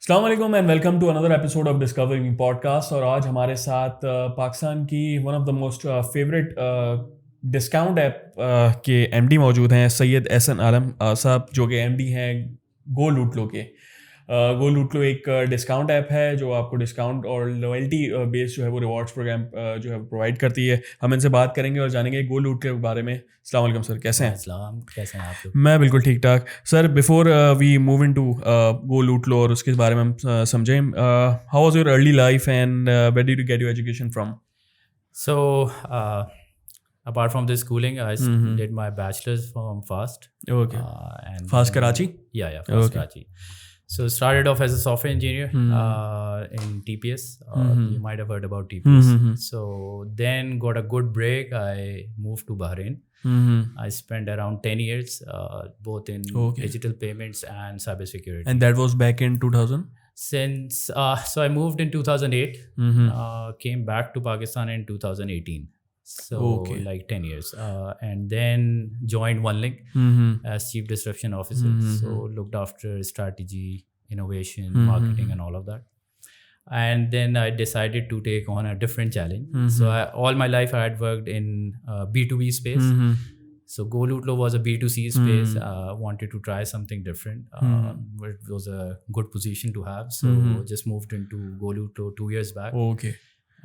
अस्सलाम वालेकुम and welcome to another episode of discovering podcast. और आज हमारे साथ पाकिस्तान की one of the most favourite discount app के एमडी मौजूद हैं, सैयद एहसन आलम साहब, जो कि एमडी हैं गो लूट लो के। गो लूट लो एक डिस्काउंट ऐप है जो आपको डिस्काउंट और लॉयल्टी बेस्ड जो है वो रिवॉर्ड्स प्रोग्राम जो है प्रोवाइड करती है। हम इनसे बात करेंगे और जानेंगे गो लूट के बारे में। अस्सलाम वालेकुम सर, कैसे हैं? वालेकुम, कैसे हैं आप लोग? मैं बिल्कुल ठीक ठाक sir. Before we move in to GoLootLo और उसके बारे में हम समझें, how was your early life and where did you get your education from? So, apart from this schooling, I did my bachelor's from FAST. Okay, And fast then, Karachi. yeah, FAST Okay. Karachi. So started off as a software engineer in TPS. You might have heard about TPS. So then got a good break. I moved to Bahrain. I spent around 10 years both in Okay. digital payments and cybersecurity. And that was back in 2000? Since so I moved in 2008, came back to Pakistan in 2018. So Okay. like 10 years, and then joined OneLink as chief disruption officer. So looked after strategy, innovation, marketing, and all of that. And then I decided to take on a different challenge. So all my life I had worked in B2B space. So Go Loot Lo was a B2C space. Wanted to try something different. It was a good position to have. So just moved into Go Loot Lo 2 years back. Okay.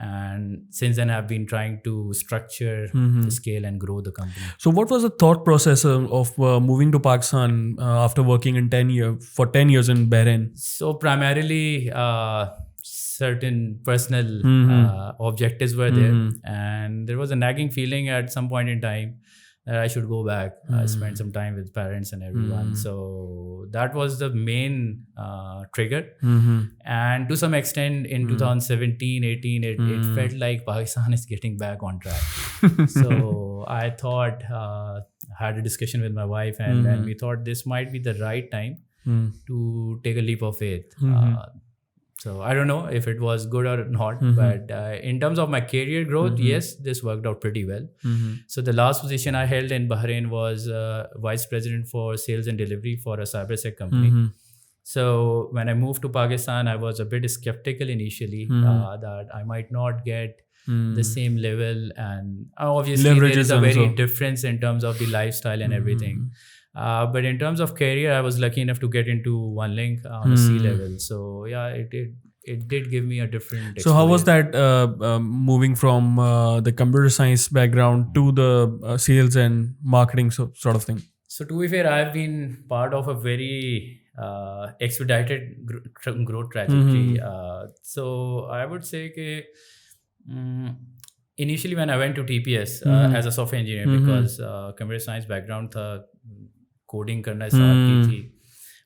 And since then I've been trying to structure the scale and grow the company. So what was the thought process of moving to Pakistan after working in 10 years in Bahrain? So primarily certain personal objectives were there, and there was a nagging feeling at some point in time that I should go back, spend some time with parents and everyone. So that was the main trigger. And to some extent in 2017, 18, it felt like Pakistan is getting back on track. So I thought, had a discussion with my wife, and we thought this might be the right time to take a leap of faith. So I don't know if it was good or not, but in terms of my career growth, yes, this worked out pretty well. So the last position I held in Bahrain was vice president for sales and delivery for a cybersec company. So when I moved to Pakistan, I was a bit skeptical initially that I might not get the same level, and obviously there is a very difference in terms of the lifestyle and everything. But in terms of career, I was lucky enough to get into OneLink on a C level. So yeah, it did give me a different exposure. So how was that moving from the computer science background to the sales and marketing sort of thing? So to be fair, I've been part of a very expedited growth trajectory. So I would say that initially when I went to TPS as a software engineer, because computer science background था, coding करना start की थी,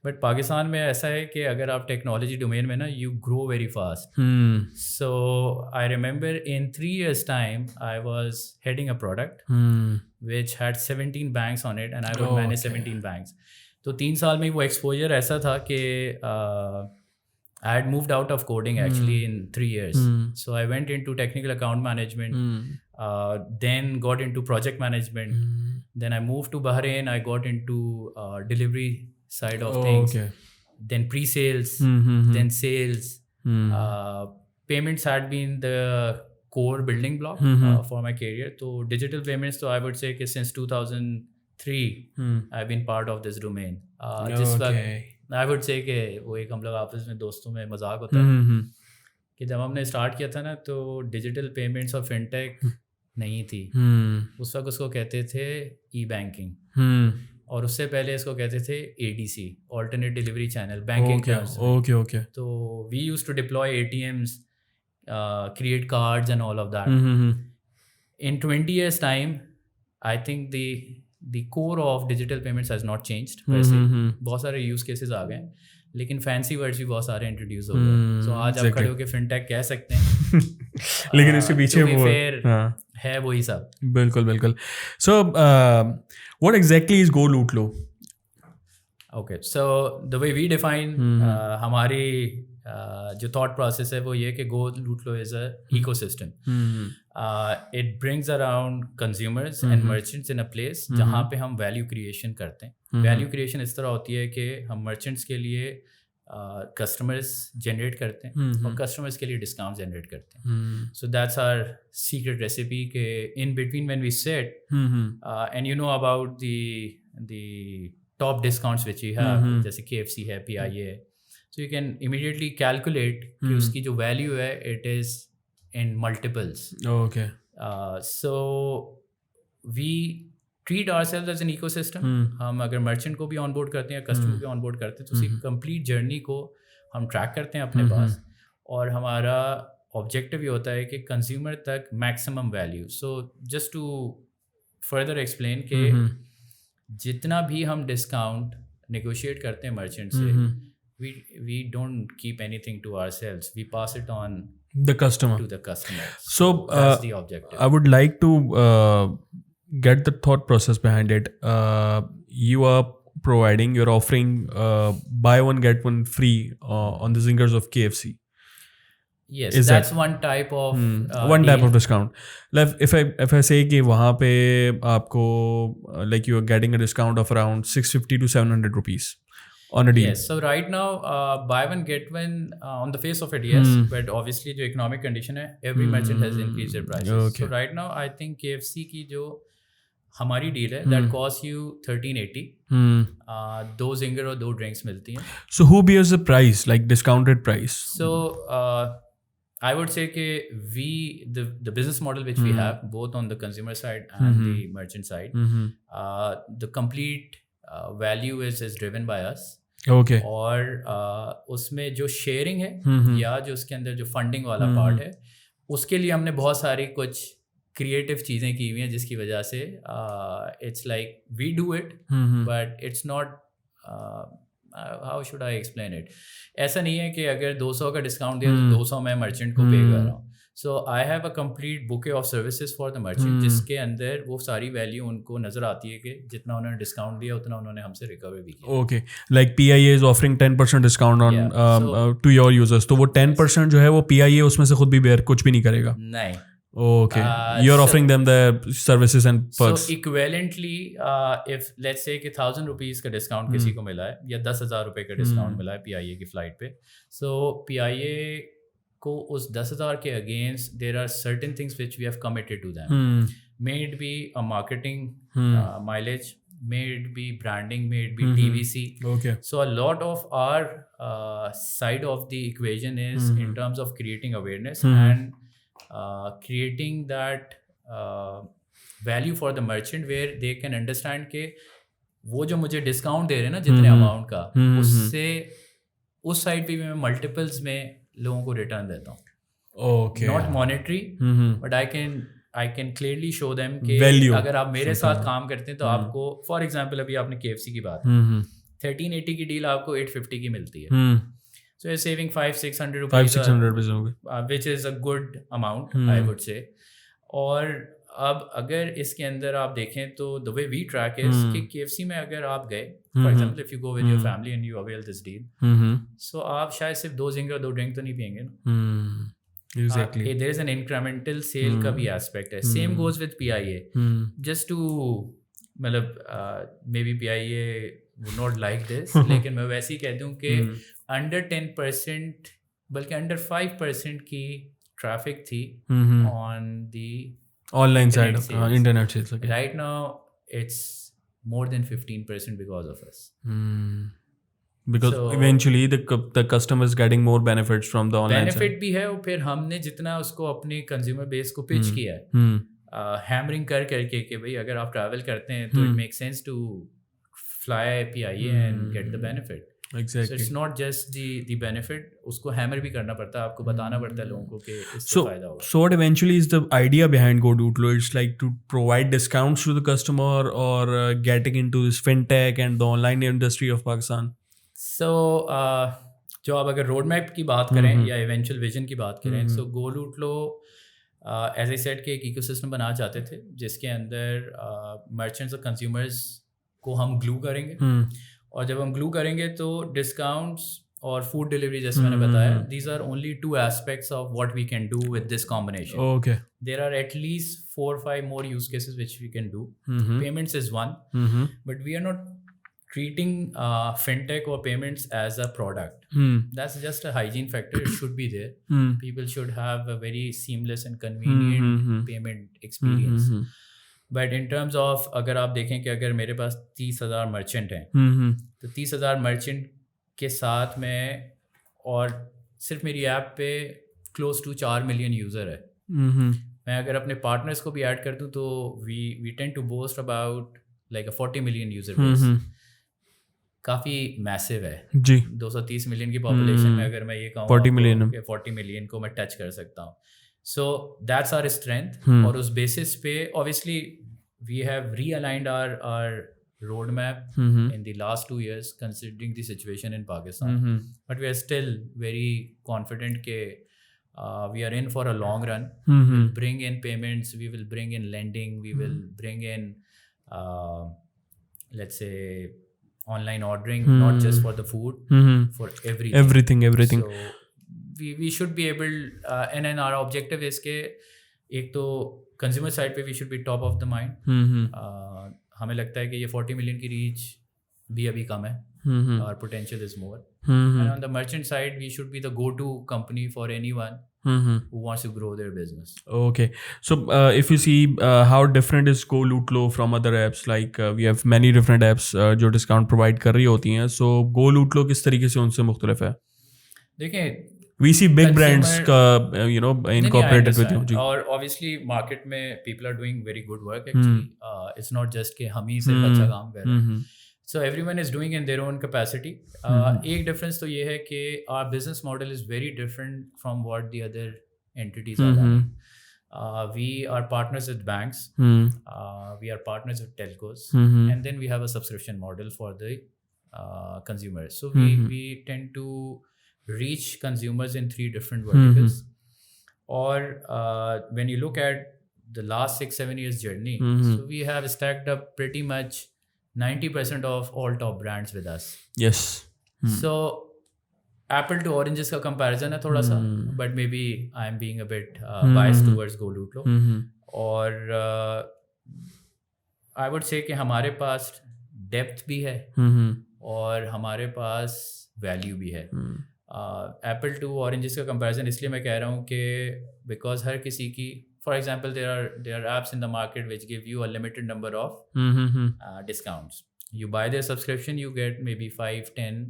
but Pakistan में ऐसा है कि अगर आप टेक्नोलॉजी डोमेन में ना, you grow very fast. So I remember in 3 years time I was heading a product which had 17 banks on it, and I would manage 17 banks. तो 3 साल में वो एक्सपोजर ऐसा था कि I had moved out of coding actually in 3 years. So I went into technical account management, then got into project management. Then I moved to Bahrain. I got into delivery side of things. Okay. Then pre-sales, then sales. Payments had been the core building block for my career. So digital payments, so I would say that since 2003, I've been part of this domain. I would say कि वो एक हम लोग आपस में दोस्तों में मजाक होता है कि जब हमने स्टार्ट किया था ना, तो डिजिटल पेमेंट्स और फिनटेक नहीं थी. उस वक्त उसको कहते थे ई बैंकिंग, और उससे पहले इसको कहते थे ADC, alternate delivery channel, banking terms. Okay. तो we used to deploy ATMs, create cards and all of that. In 20 years time, I think the core of digital payments has not changed. वैसे बहुत सारे use cases आ गए, लेकिन fancy words भी बहुत सारे introduce हो गए. सो आज आप खड़े होकर फिनटेक कह सकते हैं, लेकिन इसके पीछे वो है वही सब. बिल्कुल. So what exactly is GoLootLo? Okay, so the way we define हमारी जो थॉट प्रोसेस है वो ये कि GoLootLo is a ecosystem. It brings around consumers and merchants in a place जहाँ पे हम वैल्यू क्रिएशन करते हैं. वैल्यू क्रिएशन इस तरह होती है कि हम मर्चेंट्स के लिए कस्टमर्स जनरेट करते हैं और कस्टमर्स के लिए डिस्काउंट जनरेट करते हैं. So that's our secret recipe के in between when we set and you know about the top discounts which you have, जैसे KFC है, PIA है, so you can immediately calculate कि उसकी जो वैल्यू है it is in multiples. Okay. So we treat ourselves as an ecosystem. हम अगर merchant को भी ऑनबोर्ड करते हैं, कस्टमर को भी ऑनबोर्ड करते हैं, तो उसी कंप्लीट जर्नी को हम ट्रैक करते हैं अपने पास, और हमारा ऑब्जेक्टिव ये होता है कि कंज्यूमर तक maximum value. So just to further explain कि जितना भी हम डिस्काउंट नेगोशिएट करते हैं मर्चेंट से, we don't keep anything to ourselves. We pass it on the customer to the customer. So that's the objective. I would like to get the thought process behind it. You're offering buy one get one free on the zingers of KFC. Yes, that's one type of one type of discount. Like if I say कि वहाँ पे आपको like you are getting a discount of around 650 to 700 rupees on a deal. Yes, so right now buy one get one on the face of it, yes, but obviously जो economic condition है, every merchant has increased their prices. Okay. So right now I think KFC की जो हमारी deal है that costs you 1380, 2 zinger और 2 drinks मिलती हैं. So who bears the price, like discounted price? So I would say कि the business model which we have both on the consumer side and the merchant side, the complete value is driven by us. Okay. और उसमें जो sharing है या जो उसके अंदर जो फंडिंग वाला पार्ट है, उसके लिए हमने बहुत सारी कुछ क्रिएटिव चीज़ें की हुई हैं, जिसकी वजह से it's like we do it but it's not, how should I explain it, ऐसा नहीं है कि अगर 200 का डिस्काउंट दिया तो 200 मैं मर्चेंट को पे कर रहा हूँ. So I have a complete bouquet of services for the merchant, जिसके अंदर वो सारी वैल्यू उनको नजर आती है कि जितना उन्होंने डिस्काउंट दिया उतना उन्होंने हमसे रिकवर भी किया. Okay, like PIA is offering 10% discount on to your users, तो वो 10% जो है वो PIA उसमें से खुद भी बेयर कुछ भी नहीं करेगा. नहीं. Okay, you're offering them the services and perks. So equivalently, if let's say कि 1000 rupees का डिस्काउंट किसी को मिला है या 10,000 रुपये का डिस्काउंट मिला है PIA की फ्लाइट पे, so PIA को उस 10,000 के against there are certain things which we have committed to them. May it be a marketing mileage, may it be branding, may it be TVC. Okay. So a lot of our side of the equation is in terms of creating awareness and creating that value for the merchant where they can understand के वो जो मुझे discount दे रहे हैं ना जितने amount का, उससे उस साइड पे भी मैं मल्टीपल्स में लोगों को रिटर्न देता हूँ. Okay. Not monetary, but I can clearly show them कि Value. अगर आप मेरे साथ काम करते हैं तो आपको, फॉर एग्जाम्पल अभी आपने KFC की बात, 1380 की डील आपको 850 की मिलती है. So you're saving 500-600 rupees, 500-600 rupees, which is a good amount, I would say. और अब अगर इसके अंदर आप देखें तो the way we track is कि KFC में अगर आप गए, for example if you go with your family and you avail this deal, so आप शायद सिर्फ 2 zinger 2 drink तो नहीं पियेंगे ना. Exactly. There is an incremental sale का भी aspect है. Same goes with PIA. Just to मतलब maybe PIA would not like this, लेकिन मैं वैसे ही कहती हूँ कि अंडर 10% बल्कि अंडर 5% की ट्रैफिक थी on the online side, internet sales. Right now it's more than 15% because of us, because eventually the customer is getting more benefits from the online benefit भी है, और फिर हमने जितना उसको अपने कंज्यूमर बेस को पिच किया है हैमरिंग करके कि भाई अगर आप ट्रैवल करते हैं तो it make sense to fly PIA and get the benefit. Exactly. So it's not just the benefit, उसको हैमर भी करना पड़ता है, आपको बताना पड़ता है लोगों को कि इससे फायदा होगा. So what eventually is the idea behind GoDoodle? It's like to provide discounts to the customer or getting into this fintech and the online industry of Pakistan. So जो आप अगर रोड मैप की बात करें या इवेंचुअल विजन की बात करें, so GoDoodle as I said के एक इकोसिस्टम बनाना चाहते थे जिसके अंदर मर्चेंट्स और कंज्यूमर्स को हम ग्लू करेंगे, और जब हम ग्लू करेंगे तो डिस्काउंट्स और फूड डिलीवरी जैसे मैंने बताया, these are only 2 aspects of what we can do with this combination. Okay, there are at least 4 or 5 more use cases which we can do. Payments is one, but we are not treating fintech or payments as a product. That's just a hygiene factor. It should be there. People should have a very seamless and convenient payment experience. But in terms of अगर आप देखें कि अगर मेरे पास 30,000 merchant हैं, तो 30,000 merchant के साथ में और सिर्फ मेरी ऐप पे क्लोज टू 4 मिलियन यूज़र है. मैं अगर अपने पार्टनर्स को भी ऐड कर दूं तो we tend to boast about like a 40 million user base. काफ़ी मैसिव है जी. 230 मिलियन की पॉपुलेशन में अगर मैं ये कहूँ 40 मिलियन को मैं टच कर सकता हूँ. So that's our strength. और उस बेसिस पे obviously we have realigned our roadmap in the last 2 years considering the situation in Pakistan. But we are still very confident that we are in for a long run. We'll bring in payments, we will bring in lending, we will bring in let's say online ordering, not just for the food, for everything. So we should be able and then our objective is के एक तो consumer side पे we should be top of the mind. हमें लगता है कि ये 40 million की रीच भी अभी कम है और potential is more. And on the merchant side we should be the go to company for anyone who wants to grow their business. Okay, so if you see how different is GoLootlo from other apps, like we have many different apps जो discount provide कर रही होती हैं, so GoLootlo किस तरीके से उनसे मुख्तलिफ है? देखें, we see big brands का incorporated with you. और obviously market में people are doing very good work actually. It's not just कि हम ही सिर्फ अच्छा काम कर रहे हैं. So everyone is doing in their own capacity. एक difference तो ये है कि our business model is very different from what the other entities are doing. We are partners with banks. We are partners with telcos. And then we have a subscription model for the consumers. So we tend to reach consumers in 3 different verticals. Or when you look at the last 6-7 years journey, so we have stacked up pretty much 90% of all top brands with us. Yes. So apple to oranges का comparison है थोड़ा सा, but maybe I am being a bit biased towards GoLootlo. और I would say कि हमारे पास depth भी है और हमारे पास value भी है. एप्पल टू ऑरेंजेस का कंपैरिजन इसलिए मैं कह रहा हूँ कि बिकॉज हर किसी की, for example there are apps in the market which give you a limited number of discounts. You buy their subscription, you get may be 5, 10,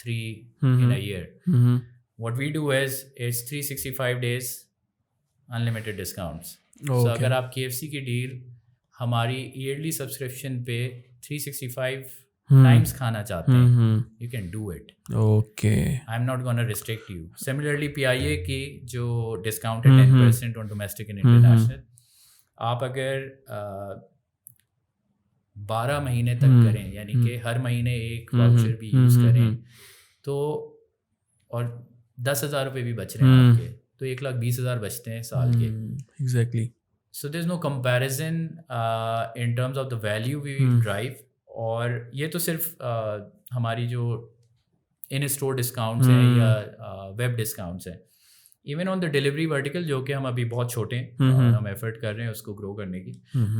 3 in a year. What we do is it's 365 days unlimited discounts. So अगर आप KFC की deal हमारी yearly subscription पे 365 times खाना चाहते हैं, you can do it. Okay, I am not gonna restrict you. Similarly PIA की जो डिस्काउंट है 10% ऑन डोमेस्टिक एंड इंटरनेशनल, आप अगर 12 महीने तक करें, यानी कि हर महीने एक वाउचर भी यूज़ करें, तो और 10,000 रुपये भी बच रहे हैं आपके, तो 1,20,000 बचते हैं साल के. Exactly. So there is no comparison in terms of the value we drive. और ये तो सिर्फ हमारी जो इन स्टोर डिस्काउंट्स हैं या वेब डिस्काउंट्स हैं. Even on the delivery vertical, जो कि हम अभी बहुत छोटे हैं और हम एफर्ट कर रहे हैं उसको ग्रो करने की,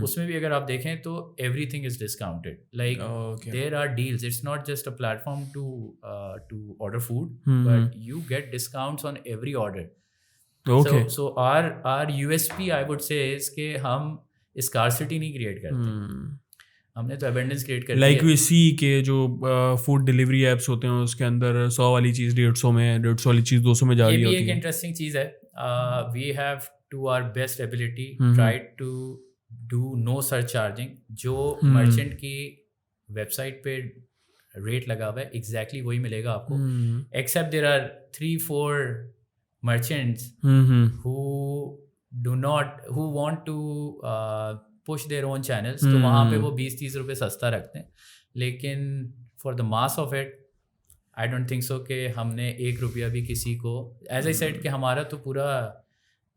उसमें भी अगर आप देखें तो everything is discounted. Like there are deals. It's not just a platform to order food, but you get discounts on every order. So our USP I would say is के हम स्कार्सिटी नहीं क्रिएट करते, हमने तो abundance create कर. Like we see के जो food delivery apps होते हैं उसके अंदर 100 वाली चीज़ 150 में, 150 वाली चीज़ 200 में जा रही होती है. ये भी एक इंटरेस्टिंग चीज़ है. We have to our best ability try to do no surcharging. जो मर्चेंट की वेबसाइट पे रेट लगा हुआ है एग्जैक्टली वही मिलेगा आपको, except there are 3-4 merchants who want to push their own channels. तो वहाँ पे वो 20-30 रुपये सस्ता रखते हैं. लेकिन for the mass of it I don't think so कि हमने 1 रुपया भी किसी को, एज आई सेड कि हमारा तो पूरा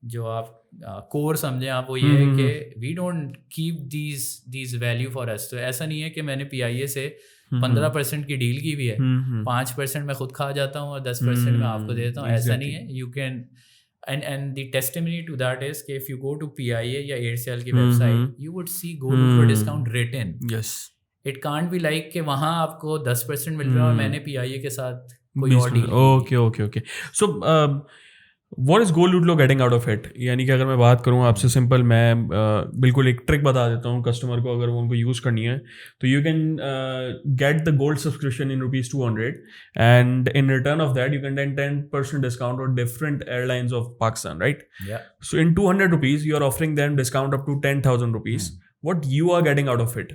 जो आप कोर समझें आप, वो ये है कि we don't keep these value for us. तो ऐसा नहीं है कि मैंने PIA से 15% की डील की भी है, 5% मैं खुद खा जाता हूँ और 10% मैं आपको देता हूँ. ऐसा नहीं है. You can and the testimony to that is कि if you go to PIA या Aircel की website, you would see GoLootlo discount written. Yes. It can't be like कि वहाँ आपको 10% मिल रहा है और मैंने PIA के साथ कोई और deal okay so what is GoLootLo getting out of it? यानी कि अगर मैं बात करूँ आपसे सिंपल, मैं बिल्कुल एक ट्रिक बता देता हूँ कस्टमर को, अगर वो उनको यूज़ करनी है तो you can get the gold subscription in ₹200 and in return of that you can get 10% discount on different airlines of Pakistan, right? So in ₹200 you are offering them discount up to ₹10,000. What you are getting out of it?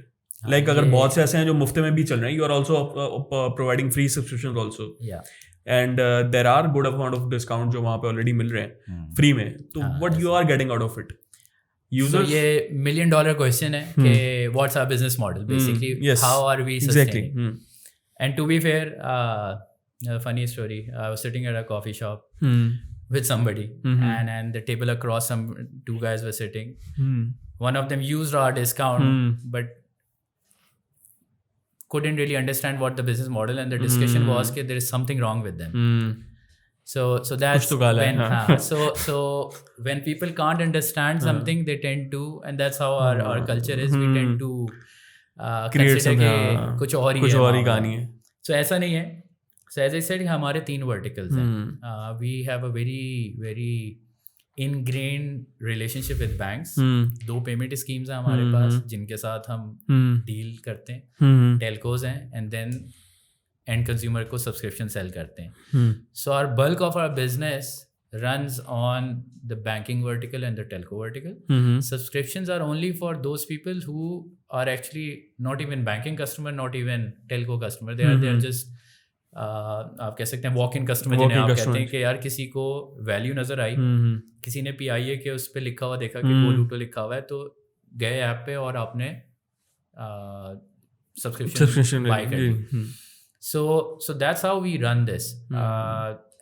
Like अगर बहुत से ऐसे हैं जो मुफ्त में भी चल रहे हैं, you are also providing free subscription also, and there are good amount of discount जो वहाँ पे ऑलरेडी मिल रहे हैं फ्री में. तो what you are getting out of it? Users, ये $1 million क्वेश्चन है कि what's our business model, basically how are we sustaining. And to be fair, funny story, I was sitting at a coffee shop with somebody, and the table across, two guys were sitting. One of them used our discount, but couldn't really understand what the business model, and the discussion was that there is something wrong with them. So that's when so when people can't understand something, they tend to, and that's how our culture is, we tend to consider कि कुछ और ही कहानी है. So ऐसा नहीं है. So as I said, हमारे 3 verticals हैं. We have a very very ingrained relationship with banks. 2 payment schemes हैं हमारे पास जिनके साथ हम डील करते हैं. Telcos हैं, and then end consumer को subscription sell करते हैं. So our bulk of our business runs on the banking vertical and the telco vertical. Subscriptions are only for those people who are actually not even banking customer, not even telco customer. They are just आप कह सकते हैं walk in customer, जिन्हें आप कहते हैं कि यार किसी को वैल्यू नज़र आई, किसी ने PIA के उस पर लिखा हुआ देखा कि गोल्ड लूटलो लिखा हुआ है, तो गए ऐप पे और आपने सब्सक्रिप्शन बाय कर ली. So that's how we run this.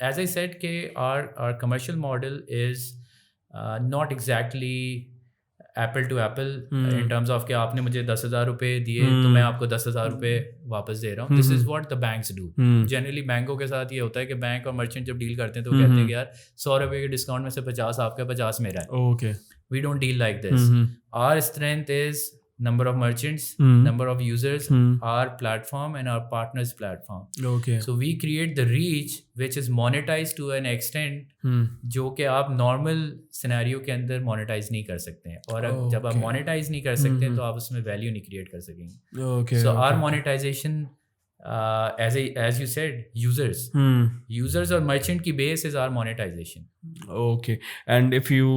As I said कि our commercial model is not exactly apple to apple in terms of कि आपने मुझे 10,000 रुपये दिए तो मैं आपको 10,000 रुपये वापस दे रहा हूँ. This is what the banks do. Generally बैंकों के साथ ये होता है कि बैंक और मर्चेंट जब डील करते हैं तो कहते हैं कि यार 100 रुपये के डिस्काउंट में से 50 आपका 50 मेरा है. Okay, we don't deal like this. Our strength is number of merchants, number of users, our platform and our partners platform. Okay. So we create the reach which is monetized to an extent जो कि आप normal scenario के अंदर monetize नहीं कर सकते हैं, और जब आप monetize नहीं कर सकते तो आप उसमें value नहीं create कर सकेंगे. Okay. So our monetization, as you said, users और merchant की base is our monetization. Okay. And if you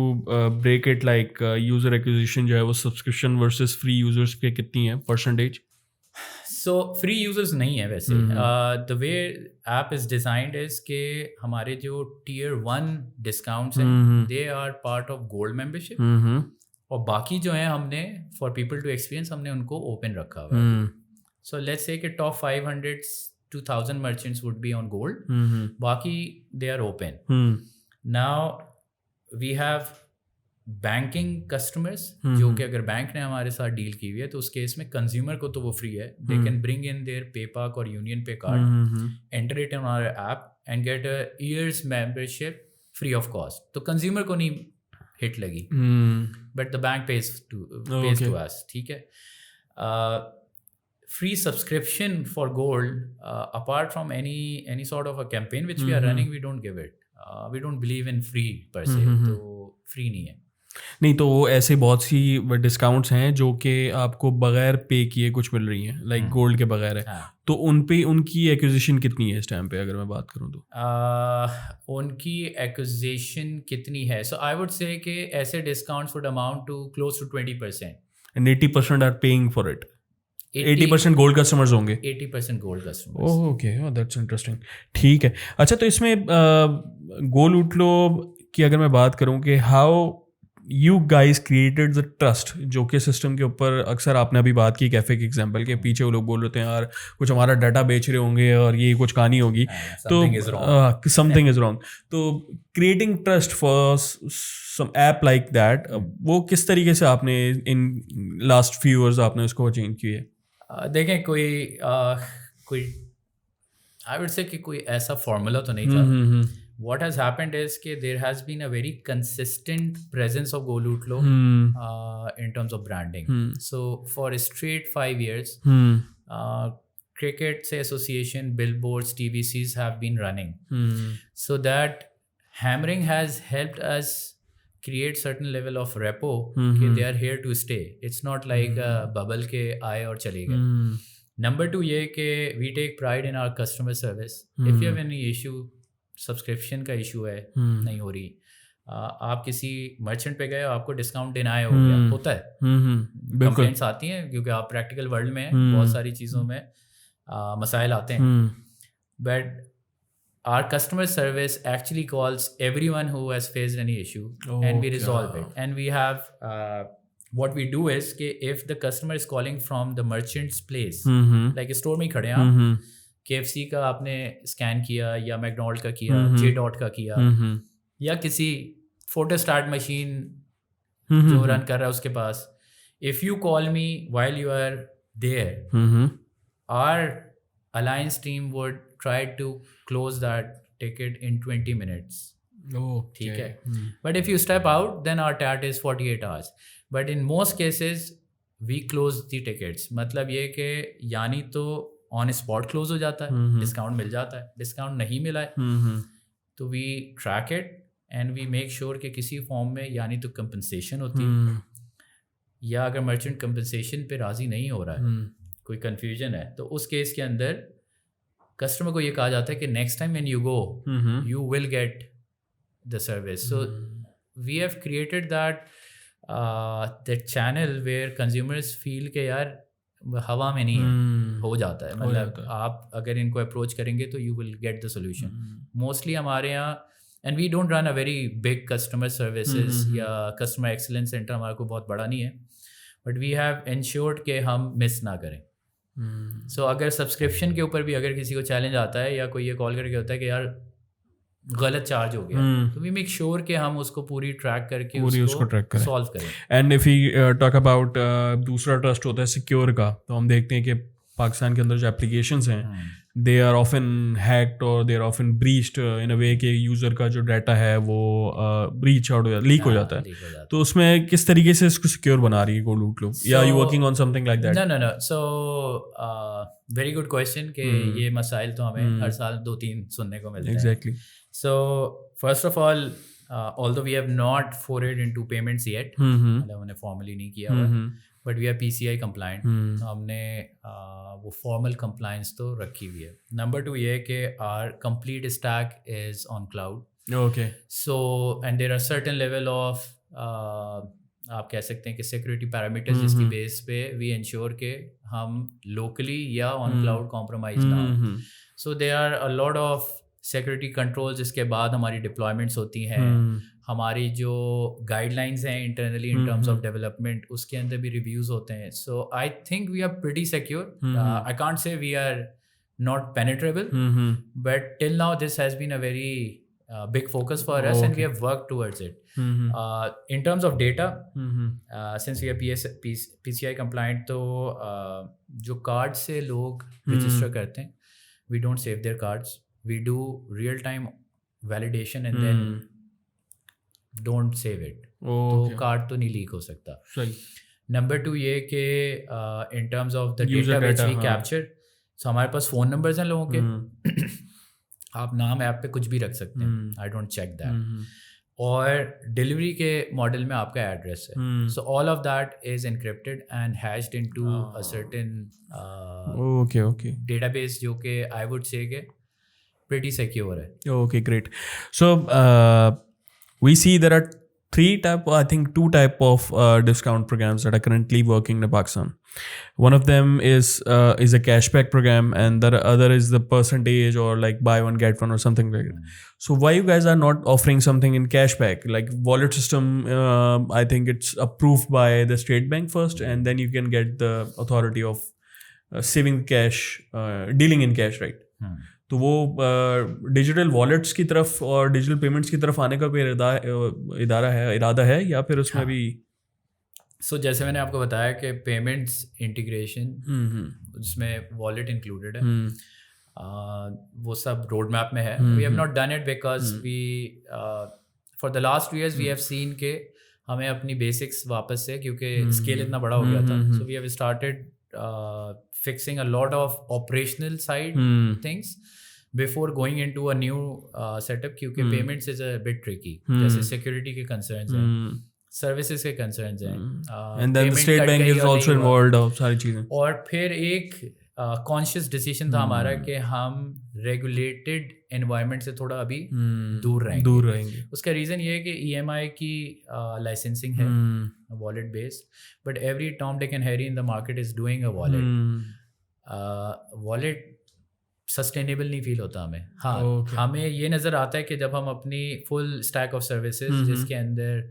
break it like user acquisition जो है वो subscription versus free users पे कितनी है percentage? So free users नहीं है वैसे. The way app is designed is कि हमारे जो tier 1 discounts हैं they are part of gold membership, और बाकी जो हैं हमने for people to experience हमने उनको open रखा हुआ है. So let's say कि top 500 to 1,000 merchants would be on gold. बाकी they are open. Now we have banking customers जो कि अगर बैंक ने हमारे साथ डील की हुई है तो उस केस में कंज्यूमर को तो वो फ्री है. They can bring in their PayPal और Union Pay card, enter it on our app and get a year's membership free of cost. तो कंज्यूमर को नहीं हिट लगी, but the bank pays to us. ठीक है. Free subscription for gold, apart from any sort of a campaign which we are running, we don't give it. We don't believe in free per se. तो free नहीं है. नहीं, तो वो ऐसे बहुत सी डिस्काउंट्स हैं जो कि आपको बगैर पे किए कुछ मिल रही हैं, लाइक गोल्ड के बगैर है. तो उन पे उनकी एक्विजिशन कितनी है इस टाइम पे अगर मैं बात करूँ तो? उनकी एक्विजिशन कितनी है? सो आई वुड से कि ऐसे discounts would amount to close to 20%. And 80% are paying for it. 80% gold customers होंगे. 80% gold customers. Okay, that's interesting. ठीक है. अच्छा, तो इसमें गोल्ड लूटलो की अगर मैं बात करूं कि how you guys created the trust, जो कि सिस्टम के ऊपर अक्सर आपने अभी बात की कैफ़े के एग्जांपल के पीछे वो लोग बोल रहे थे यार कुछ हमारा डाटा बेच रहे होंगे और ये कुछ कहानी होगी, तो समथिंग इज रॉन्ग. तो creating trust for some app like that, वो किस तरीके से आपने इन लास्ट फ्यू ईयर्स आपने उसको चेंज किया? देखें, कोई आई वुड से कि कोई ऐसा फॉर्मूला तो नहीं था, what has happened is that there has been a very consistent presence of GoLootlo in terms of branding. So for a straight 5 years, cricket association, billboards, TVCs have been running. So that hammering has helped us create certain level of repo कि they are here to stay. It's not like a bubble के आए और चले गए. Number 2 ये कि we take pride in our customer service. If you have any issue, subscription का issue है, नहीं हो रही, आप किसी मर्चेंट पे गए, आपको डिस्काउंट डिनाई हो गया, होता है, कंप्लेंट्स आती हैं क्योंकि आप प्रैक्टिकल वर्ल्ड में हैं, बहुत सारी चीज़ों में मसाइल आते हैं. But our customer service actually calls everyone who has faced any issue and we resolve it. And we have what we do is कि if the customer is calling from the merchant's place, like store में खड़े हैं आप, KFC का आपने scan किया या McDonald का किया, J.Dot का किया, या किसी फोटो स्टार्ट मशीन जो रन कर रहा है उसके पास, if you call me while you are there, our alliance team would try to close that ticket in 20 minutes. ठीक है. But if you step out, then our TAT is 48 hours. But in most cases, we close the tickets. मतलब ये कि यानी तो on spot close हो जाता है, डिस्काउंट मिल जाता है, डिस्काउंट नहीं मिला है तो we track it and we make sure कि किसी फॉर्म में यानी तो कंपनसेशन होती है, या अगर मर्चेंट कंपनसेशन पे राज़ी नहीं हो रहा है, कोई कन्फ्यूजन है, तो उस केस के अंदर कस्टमर को ये कहा जाता है कि next time when you go you will get the service. So we have created that channel where consumers feel के यार हवा में नहीं है, हो जाता है. मतलब आप अगर इनको अप्रोच करेंगे तो you will get the solution. Mostly हमारे यहाँ, and we don't run a very big customer services या कस्टमर एक्सीलेंस सेंटर हमारा कोई बहुत बड़ा नहीं है, बट वी हैव इंश्योर्ड कि हम मिस ना करें. सो अगर सब्सक्रिप्शन के ऊपर भी अगर किसी को चैलेंज आता है या कोई ये कॉल करके होता है कि यार गलत चार्ज हो गया, तो वी मेक श्योर कि हम उसको पूरी ट्रैक करके उसको ट्रैक करें, सॉल्व करें. And if we talk about दूसरा ट्रस्ट होता है सिक्योर का, तो हम देखते हैं कि पाकिस्तान के अंदर जो एप्लीकेशंस हैं दे आर ऑफन हैक्ड और दे आर ऑफन ब्रीच्ड इन अ वे कि यूज़र का जो डाटा है वो ब्रीच आउट लीक हो जाता है. तो उसमें किस तरीके से इसको सिक्योर बना रही है GoLootlo, या you working on something like that? No. So very good question कि ये मसाइल तो हमें हर साल 2-3 सुनने को मिलते हैं. Exactly. So first of all, although we have not forayed into payments yet, मतलब हमने formally नहीं किया हुआ, but we are PCI compliant. हमने वो formal compliance तो रखी हुई है. Number 2 ये है कि our complete stack is on cloud. Okay. So and there are certain level of आप कह सकते हैं कि security parameters जिसकी base पे we ensure कि हम locally या on cloud compromise ना हो. So there are a lot of security control जिसके बाद हमारी डिप्लॉयमेंट्स होती हैं, हमारी जो गाइडलाइंस हैं internally in terms of development, उसके अंदर भी रिव्यूज़ होते हैं. So I think we are pretty secure. I can't say we are not penetrable, but till now this has been a very big focus for us and we have worked towards it. In terms of data, since we are PCI compliant, तो जो card से लोग register करते हैं, we don't save their cards. We do real-time validation and then don't save it. तो card तो नहीं leak हो सकता. Number 2 ये कि in terms of the data which we capture, so हमारे पास फ़ोन नंबर्स हैं लोगों के, आप नाम ऐप पे कुछ भी रख सकते हैं, I don't check that. और डिलीवरी के मॉडल में आपका एड्रेस है. So all of that is encrypted and hashed into a certain database जो कि I would say कि pretty secure hai. Okay, great. So we see there are two type of discount programs that are currently working in Pakistan. One of them is a cashback program, and the other is the percentage or like buy one get one or something like that. So why you guys are not offering something in cashback, like wallet system? I think it's approved by the State Bank first, and then you can get the authority of saving cash, dealing in cash, right? तो वो digital wallets की तरफ और digital payments की तरफ आने का कोई इरादा है या फिर उसमें भी? सो जैसे मैंने आपको बताया कि पेमेंट्स इंटीग्रेशन उसमें वॉलेट इंक्लूडेड है. वो सब रोड मैप में है. We have not done it because we for the last 2 years we have seen के हमें अपनी बेसिक्स वापस से, क्योंकि स्केल इतना बड़ा हो गया था, so we have started fixing a lot of operational side things before going into a new setup, क्योंकि payments is a bit tricky. जैसे सिक्योरिटी के कंसर्न्स हैं, सर्विसेज के कंसर्न्स हैं, and then State Bank is also involved of सारी चीजें. और फिर एक कॉन्शियस डिसीजन था हमारा कि हम रेगुलेटेड एनवायरनमेंट से थोड़ा अभी दूर रहेंगे. उसका रीज़न ये है कि EMI की लाइसेंसिंग है wallet based, but every Tom Dick and Harry in the market is doing a wallet. Wallet sustainable नहीं फील होता हमें. हाँ, हमें ये नज़र आता है कि जब हम अपनी फुल स्टैक ऑफ सर्विसेज जिसके अंदर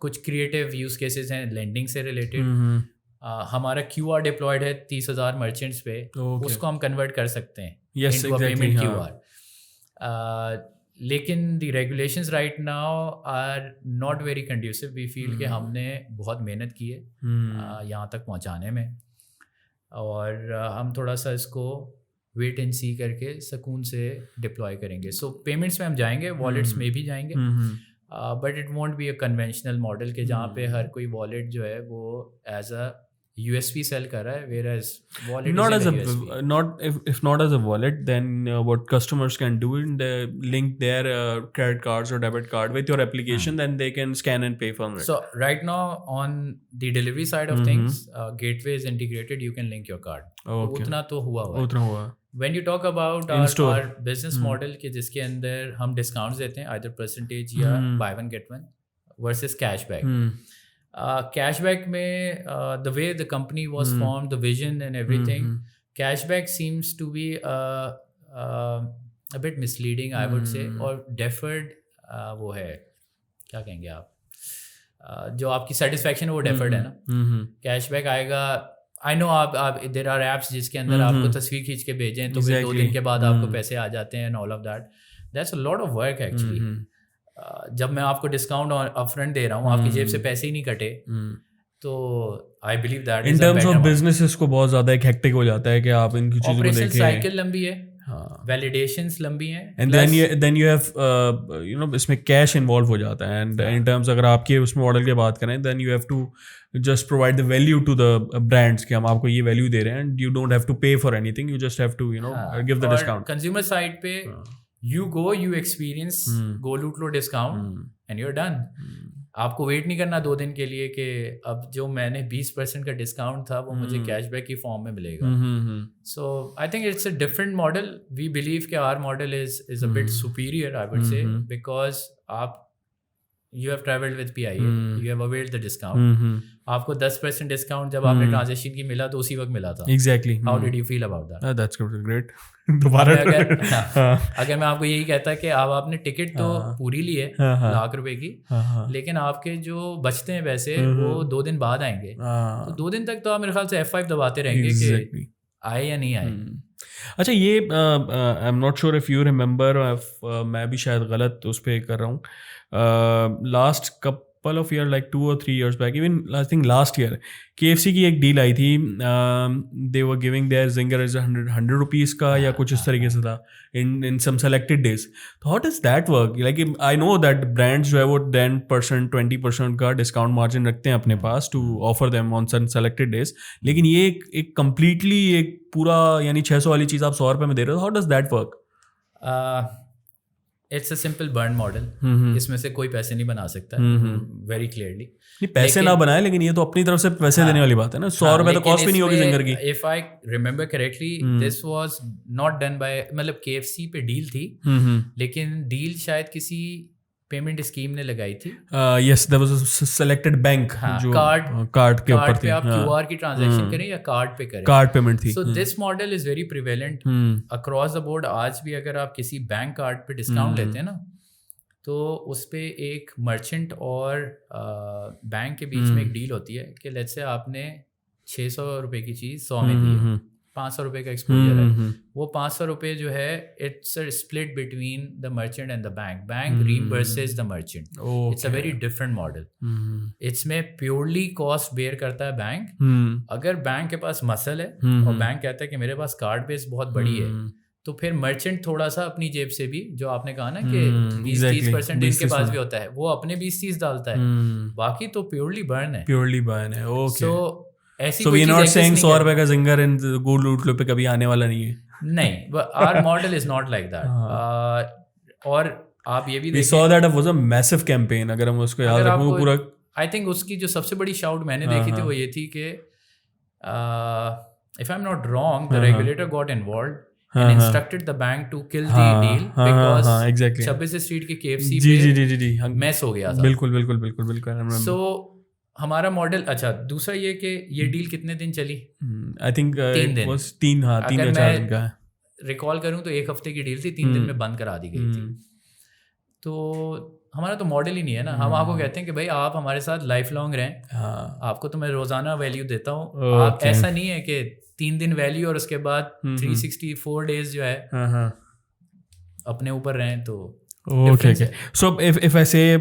कुछ क्रिएटिव यूज़ केसेस हैं लेंडिंग से रिलेटेड, हमारा QR डिप्लॉयड है 30,000 मर्चेंट्स पे, उसको हम कन्वर्ट कर सकते हैं इनटू अ पेमेंट QR. लेकिन the regulations right now are not very conducive. We feel कि हमने बहुत मेहनत की है यहाँ तक पहुँचाने में, और हम थोड़ा सा इसको वेट एंड सी करके सुकून से डिप्लॉय करेंगे. सो पेमेंट्स में हम जाएंगे, वॉलेट्स में भी जाएंगे, but it won't be a conventional model के जहाँ पे हर कोई वॉलेट जो है वो एज अ USP सेल कर रहा है, whereas wallet not is as a a USP. not if not as a wallet, then what customers can do is they link their credit cards or debit card with your application, then they can scan and pay from it. So right now on the delivery side of things, gateway is integrated, you can link your card. Okay. उतना तो हुआ है. When you talk about our business model के जिसके अंदर हम discounts देते हैं either percentage या buy one get one versus cashback. Cashback में the way the company was formed, the vision and everything, cashback seems to be a bit misleading, I would say, और deferred वो है, क्या कहेंगे आप, जो आपकी satisfaction है वो deferred है ना. Cashback आएगा, I know आप there are apps जिसके अंदर आपको तस्वीर खींच के भेजें तो फिर 2 दिन के बाद आपको पैसे आ जाते हैं and all of that. That's a lot of work actually. जब मैं आपको डिस्काउंट अपफ्रंट दे रहा हूँ, आपकी जेब से पैसे ही नहीं कटे, तो I believe that in terms of businesses को बहुत ज्यादा एक हेक्टिक हो जाता है कि आप इनकी चीजों को देखें. साइकिल लंबी है, वैलिडेशंस लंबी हैं, and then you have you know इसमें कैश इन्वॉल्व हो जाता है. एंड इन टर्म्स अगर आपके उसमें मॉडल की बात करें, then you have to just provide the value to the brands कि हम आपको ये value दे रहे हैं, and you don't have to pay for anything, you just have to give the discount. Consumer side पे you go, you experience, go loot low discount and you're done. आपको wait नहीं करना 2 दिन के लिए कि अब जो मैंने 20% का डिस्काउंट था वो मुझे कैशबैक की फॉर्म में मिलेगा. So I think it's a different model. We believe कि our model is a bit superior, I would say, because आप you have traveled with PIA, you have availed the discount. आपको 10% discount जब आपने transaction की मिला तो उसी वक्त मिला था. Exactly. How did you feel about that? That's great. दोबारा अगर मैं आपको यही कहता कि अब आपने टिकट तो पूरी ली है ₹1,00,000 की, लेकिन आपके जो बचते हैं पैसे वो 2 दिन बाद आएंगे, तो 2 दिन तक तो आप मेरे ख्याल से F5 दबाते रहेंगे कि आए या नहीं आए. अच्छा, ये आई am not sure if you remember, मैं भी शायद गलत उस पर कर रहा हूँ. Last couple of years, like 2 or 3 years back, even I think last year, KFC की एक डील आई थी. They were giving their zinger as 100 rupees का या कुछ इस तरीके से था in some selected days. So how does that work? Like I know that brands जो है वो 10% 20% का डिस्काउंट मार्जिन रखते हैं अपने पास to offer them on some selected days. लेकिन ये एक completely एक पूरा यानी 600 वाली चीज़ आप 100 रुपये में दे रहे हो. How does that work? It's a simple burn model. इसमें से कोई पैसे नहीं बना सकता वेरी क्लियरली. पैसे ना बनाए, लेकिन ये तो अपनी तरफ से पैसे देने वाली बात है ना. 100 रुपए तो कॉस्ट भी नहीं होगी जिंगर की. If I remember correctly, this was not done by, मतलब KFC पे डील थी, लेकिन डील शायद किसी पेमेंट स्कीम ने लगाई थी. Yes, there was a selected bank जो कार्ड के ऊपर थी. आप QR की ट्रांजैक्शन करें या कार्ड पे करें, कार्ड पेमेंट थी. So this model is very prevalent across the board. आज भी अगर आप किसी बैंक कार्ड पे डिस्काउंट लेते हैं ना, तो उस पे एक मर्चेंट और बैंक के बीच में एक डील होती है कि लेट्स से आपने 600 रुपए की चीज़ 100 में दी है, ₹500 का एक्सपोजर है, वो ₹500 जो है it's split between the merchant and the bank reimburses the merchant. It's a very different model. इसमें प्योरली कॉस्ट बेयर करता है बैंक. अगर बैंक के पास मसल है और बैंक कहता है कि मेरे पास कार्ड बेस बहुत बड़ी है, तो फिर मर्चेंट थोड़ा सा अपनी जेब से भी, जो आपने कहा ना कि 20-30% इनके पास भी होता है, वो अपने 20-30 डालता है, बाकी तो प्योरली बर्न है. ओके. सो ऐसी So कोई we are cheese not exist saying नहीं 100 है. रुपए का जिंगर इन गोल्ड लूट पे कभी आने वाला नहीं है. नहीं, our model is not like that. और आप ये भी We saw that it was a massive campaign. अगर हम उसको याद रखें, वो पूरा, आई थिंक उसकी जो सबसे बड़ी शाउट मैंने देखी थी वो ये थी कि if I am not wrong the regulator got involved and instructed the bank to kill the deal because exactly 26 street के KFC जी मैस हो गया था. बिल्कुल. सो हमारा मॉडल, अच्छा दूसरा ये कि ये डील कितने दिन चली? आई थिंक 3 दिन. 3 या 4 दिन का है. रिकॉल करूं तो 1 हफ्ते की डील थी, 3 दिन में बंद करा दी गई थी. तो हमारा तो मॉडल ही नहीं है ना. हम आपको कहते हैं कि भाई आप हमारे साथ लाइफ लॉन्ग रहें, आपको तो मैं रोजाना वैल्यू देता हूँ. आप ऐसा नहीं है कि 3 दिन वैल्यू और उसके बाद 364 डेज जो है अपने ऊपर रहें. तो Okay. So if I say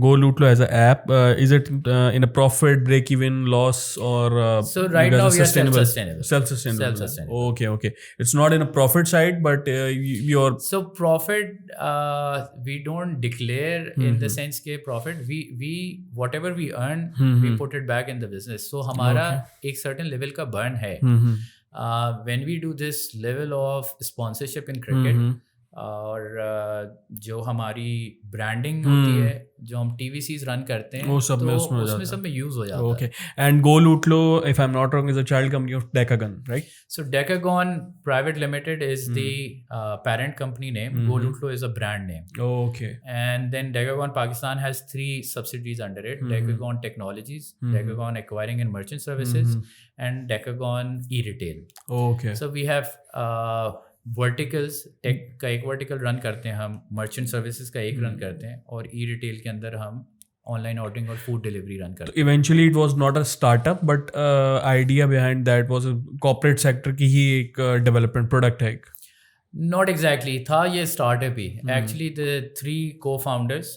Go Lootlo as an app, is it in a profit, break even, loss, or so right now we are self-sustainable. Okay. It's not in a profit side, but your so profit we don't declare in the sense के profit we whatever we earn we put it back in the business. So हमारा एक certain level का burn है. When we do this level of sponsorship in cricket, और जो हमारी branding होती है, जो हम TVCs रन करते हैं, वो सब में उसमें सब में यूज हो जाता है. Okay. And Go Lootlo, if I'm not wrong, is a child company of Decagon, right? So Decagon Private Limited is the parent company name. Go Lootlo is a brand name. Okay. And then Decagon Pakistan has 3 subsidiaries under it. Decagon Technologies, Decagon Acquiring and Merchant Services, and Decagon E-Retail. Okay. So we have verticals. Tech का एक vertical run करते हैं हम, merchant services का एक run करते हैं, और ई रिटेल के अंदर हम ऑनलाइन ऑर्डरिंग और फूड डिलीवरी रन करते हैं. Eventually it was not a startup, but idea behind that was corporate sector की ही एक डेवलपमेंट प्रोडक्ट है. नॉट एग्जैक्टली था ये startup he. Actually the 3 co-founders,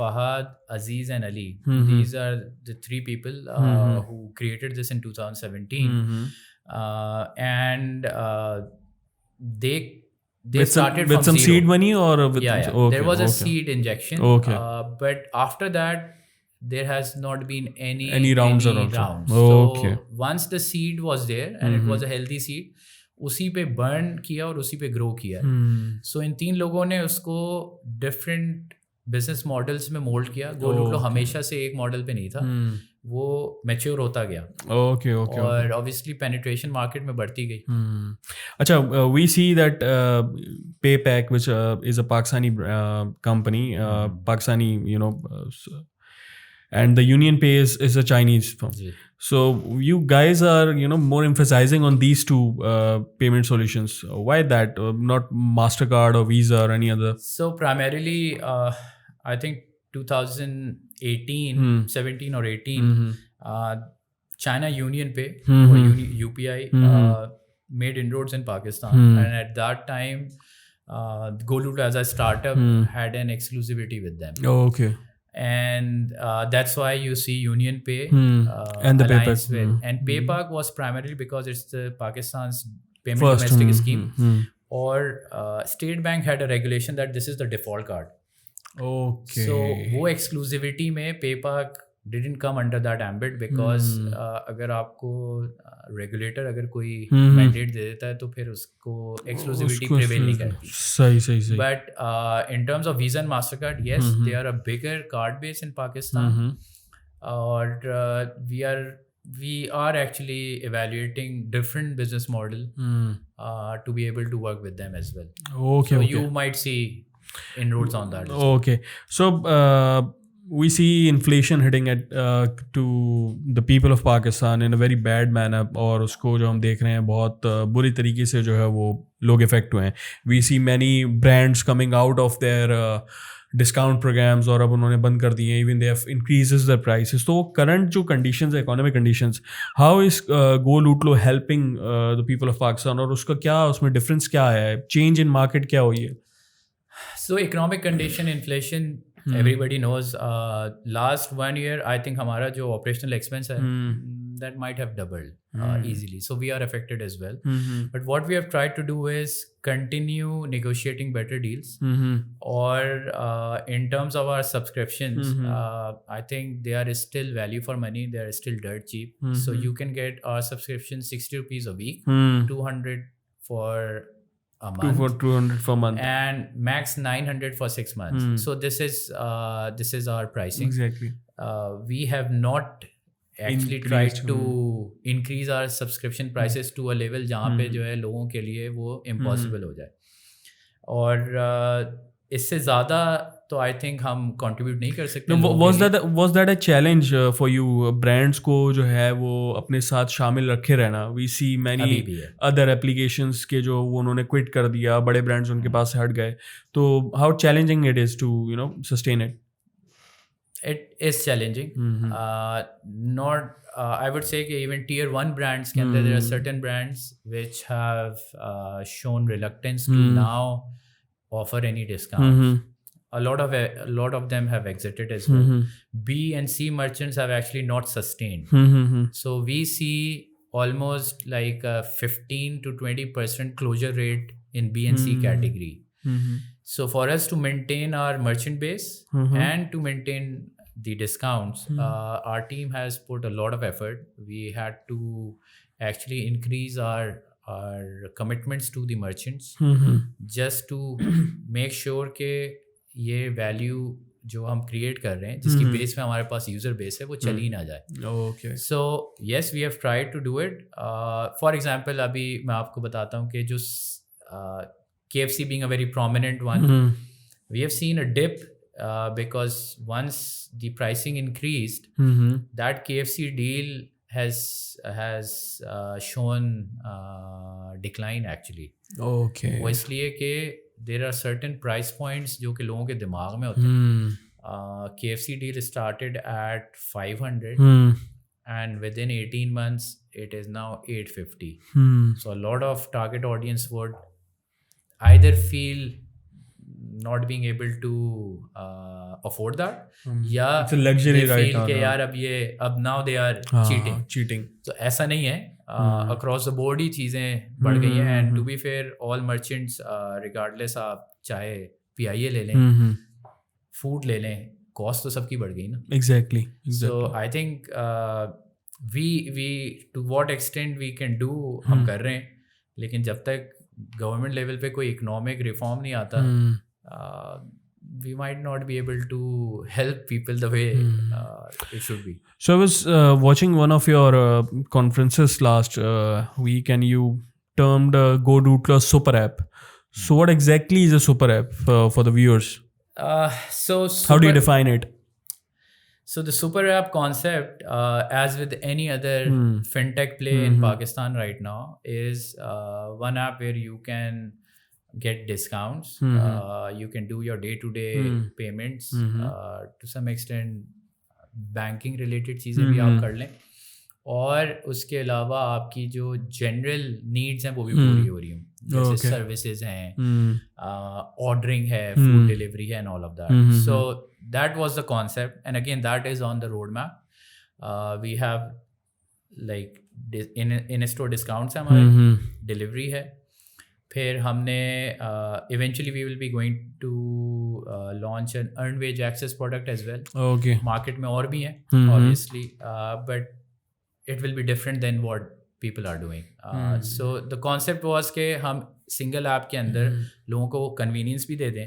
Fahad, Aziz and Ali, these are the 3 people who created this in 2017. And they started with from some zero. seed money or with Okay, there was a seed injection. But after that there has not been any rounds. So once the seed was there and it was a healthy seed, उसी पे burn किया और उसी पे grow किया. सो इन 3 लोगों ने उसको डिफरेंट बिजनेस मॉडल्स में मोल्ड किया. Go Lootlo हमेशा से एक मॉडल पे नहीं था, वो मैच्योर होता गया. ओके. और ऑब्वियसली पेनिट्रेशन मार्केट में बढ़ती गई. अच्छा, we see that PayPak, which is a Pakistani company, Pakistani, and the UnionPay is a Chinese firm. So you guys are more emphasizing on these 2 payment solutions. Why that? Not MasterCard or Visa or any other? So primarily I think 2018, 17 or 18, China UnionPay or UPI made inroads in Pakistan, and at that time Go Lootlo as a startup had an exclusivity with them. Okay. And that's why you see UnionPay and the alliance PayPak. And PayPak was primarily because it's the Pakistan's payment domestic scheme. Or State Bank had a regulation that this is the default card. Okay. So वो exclusivity में PayPak didn't come under that ambit because अगर आपको regulator अगर कोई mandate दे देता है तो फिर उसको exclusivity prevail नहीं करती. सही. But in terms of Visa and MasterCard, yes, they are a bigger card base in Pakistan. Or we are actually evaluating different business model to be able to work with them as well. Okay. So you might see inroads on that. Okay. So we see inflation hitting to the people of Pakistan in a very bad manner, और उसको जो हम देख रहे हैं बहुत बुरी तरीके से जो है वो लोग इफेक्ट हुए हैं. We see many brands coming out of their discount programs और अब उन्होंने बंद कर दिए, even they have increases the prices. तो करंट जो कंडीशंस है, economic conditions, how is GoLootLo helping the people of Pakistan, और उसका क्या, उसमें डिफरेंस क्या है, चेंज इन मार्केट क्या हुई है? So economic condition, inflation, everybody knows. Last 1 year, I think हमारा जो operational expense है, that might have doubled easily. So we are affected as well. But what we have tried to do is continue negotiating better deals. Or in terms of our subscriptions, I think they are still value for money. They are still dirt cheap. So you can get our subscription 60 rupees a week, 200 for a month, 200 for a month, and max 900 for 6 months. So this is our pricing. Exactly. We have not actually tried to increase our subscription prices to a level जहाँ पे जो है लोगों के लिए वो impossible हो जाए, और इससे ज़्यादा तो आई थिंक हम कंट्रीब्यूट नहीं कर सकते. was that a challenge for you? Brands को जो है वो अपने साथ शामिल रखे रहना. We see many other applications के जो वो उन्होंने क्विट कर दिया, बड़े ब्रांड्स उनके पास से हट गए. तो how challenging it is to sustain it? It is challenging. Not I would say कि even tier 1 brands के अंदर there are certain brands which have shown reluctance to now offer any discounts. A lot of them have exited as well. B and C merchants have actually not sustained. So we see almost like a 15 to 20% closure rate in B and C category. So for us to maintain our merchant base and to maintain the discounts, our team has put a lot of effort. We had to actually increase our commitments to the merchants just to make sure के ये value जो हम create कर रहे हैं, जिसकी base पे हमारे पास यूज़र बेस है, वो चली ना जाए. Okay. So yes, we have tried to do it. For example, अभी मैं आपको बताता हूँ कि जो KFC being a very prominent one, we have seen a dip because once the pricing increased, that KFC deal has shown decline actually. Okay. वो इसलिए कि there are certain price points जो कि लोगों के दिमाग में होते हैं. KFC deal started at 500 and within 18 months it is now 850. So a lot of target audience would either feel not being able to afford that, या It's a luxury they right feel now, कि यार अब now they are cheating. तो ऐसा नहीं है. Across the board ही चीज़ें बढ़ गई हैं. And to be fair, all merchants regardless आप चाहे PIA ले लें, फूड ले लें, कॉस्ट तो सबकी बढ़ गई ना. Exactly. So I think we to what extent we can do हम कर रहे हैं, लेकिन जब तक गवर्नमेंट लेवल पे कोई इकोनॉमिक रिफॉर्म नहीं आता, we might not be able to help people the way it should be. So I was watching one of your conferences last week, and you termed Go Doodler super app. So what exactly is a super app for the viewers? How do you define it? So the super app concept, as with any other fintech play in Pakistan right now, is one app where you can get discounts. You can do your day-to-day payments. To some extent, banking related चीज़ें भी आप कर लें, और उसके अलावा आपकी जो जनरल नीड्स हैं वो भी पूरी हो रही हैं, जैसे सर्विसेज हैं, ऑर्डरिंग है, फूड डिलीवरी है, and all of that. So that was the concept, and again that is on the road map. We have like in store discounts है हमारे, डिलीवरी है. फिर हमने eventually we will be going to launch an earn wage access product as well. Okay. Market में और भी हैं obviously, but it will be different than what people are doing. So the concept was कि हम single app के अंदर लोगों को convenience भी दे दें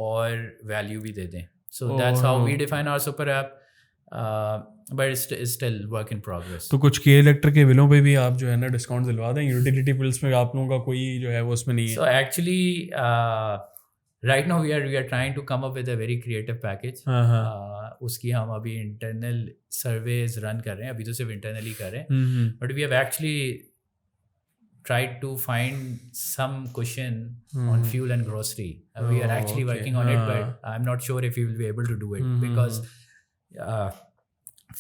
और value भी दे दें. So that's how we define our super app, but it's still work in progress. तो कुछ के इलेक्ट्रिक के बिलों पे भी आप जो है ना डिस्काउंट दिलवा दें, यूटिलिटी बिल्स में आप लोगों का कोई जो है वो उसमें नहीं है? So actually right now we are trying to come up with a very creative package. उसकी हम अभी इंटरनल सर्वेज रन कर रहे हैं, अभी तो सिर्फ इंटरनली कर रहे हैं, but we have actually tried to find some cushion on fuel and grocery. We are actually working on it, but I'm not sure if we will be able to do it because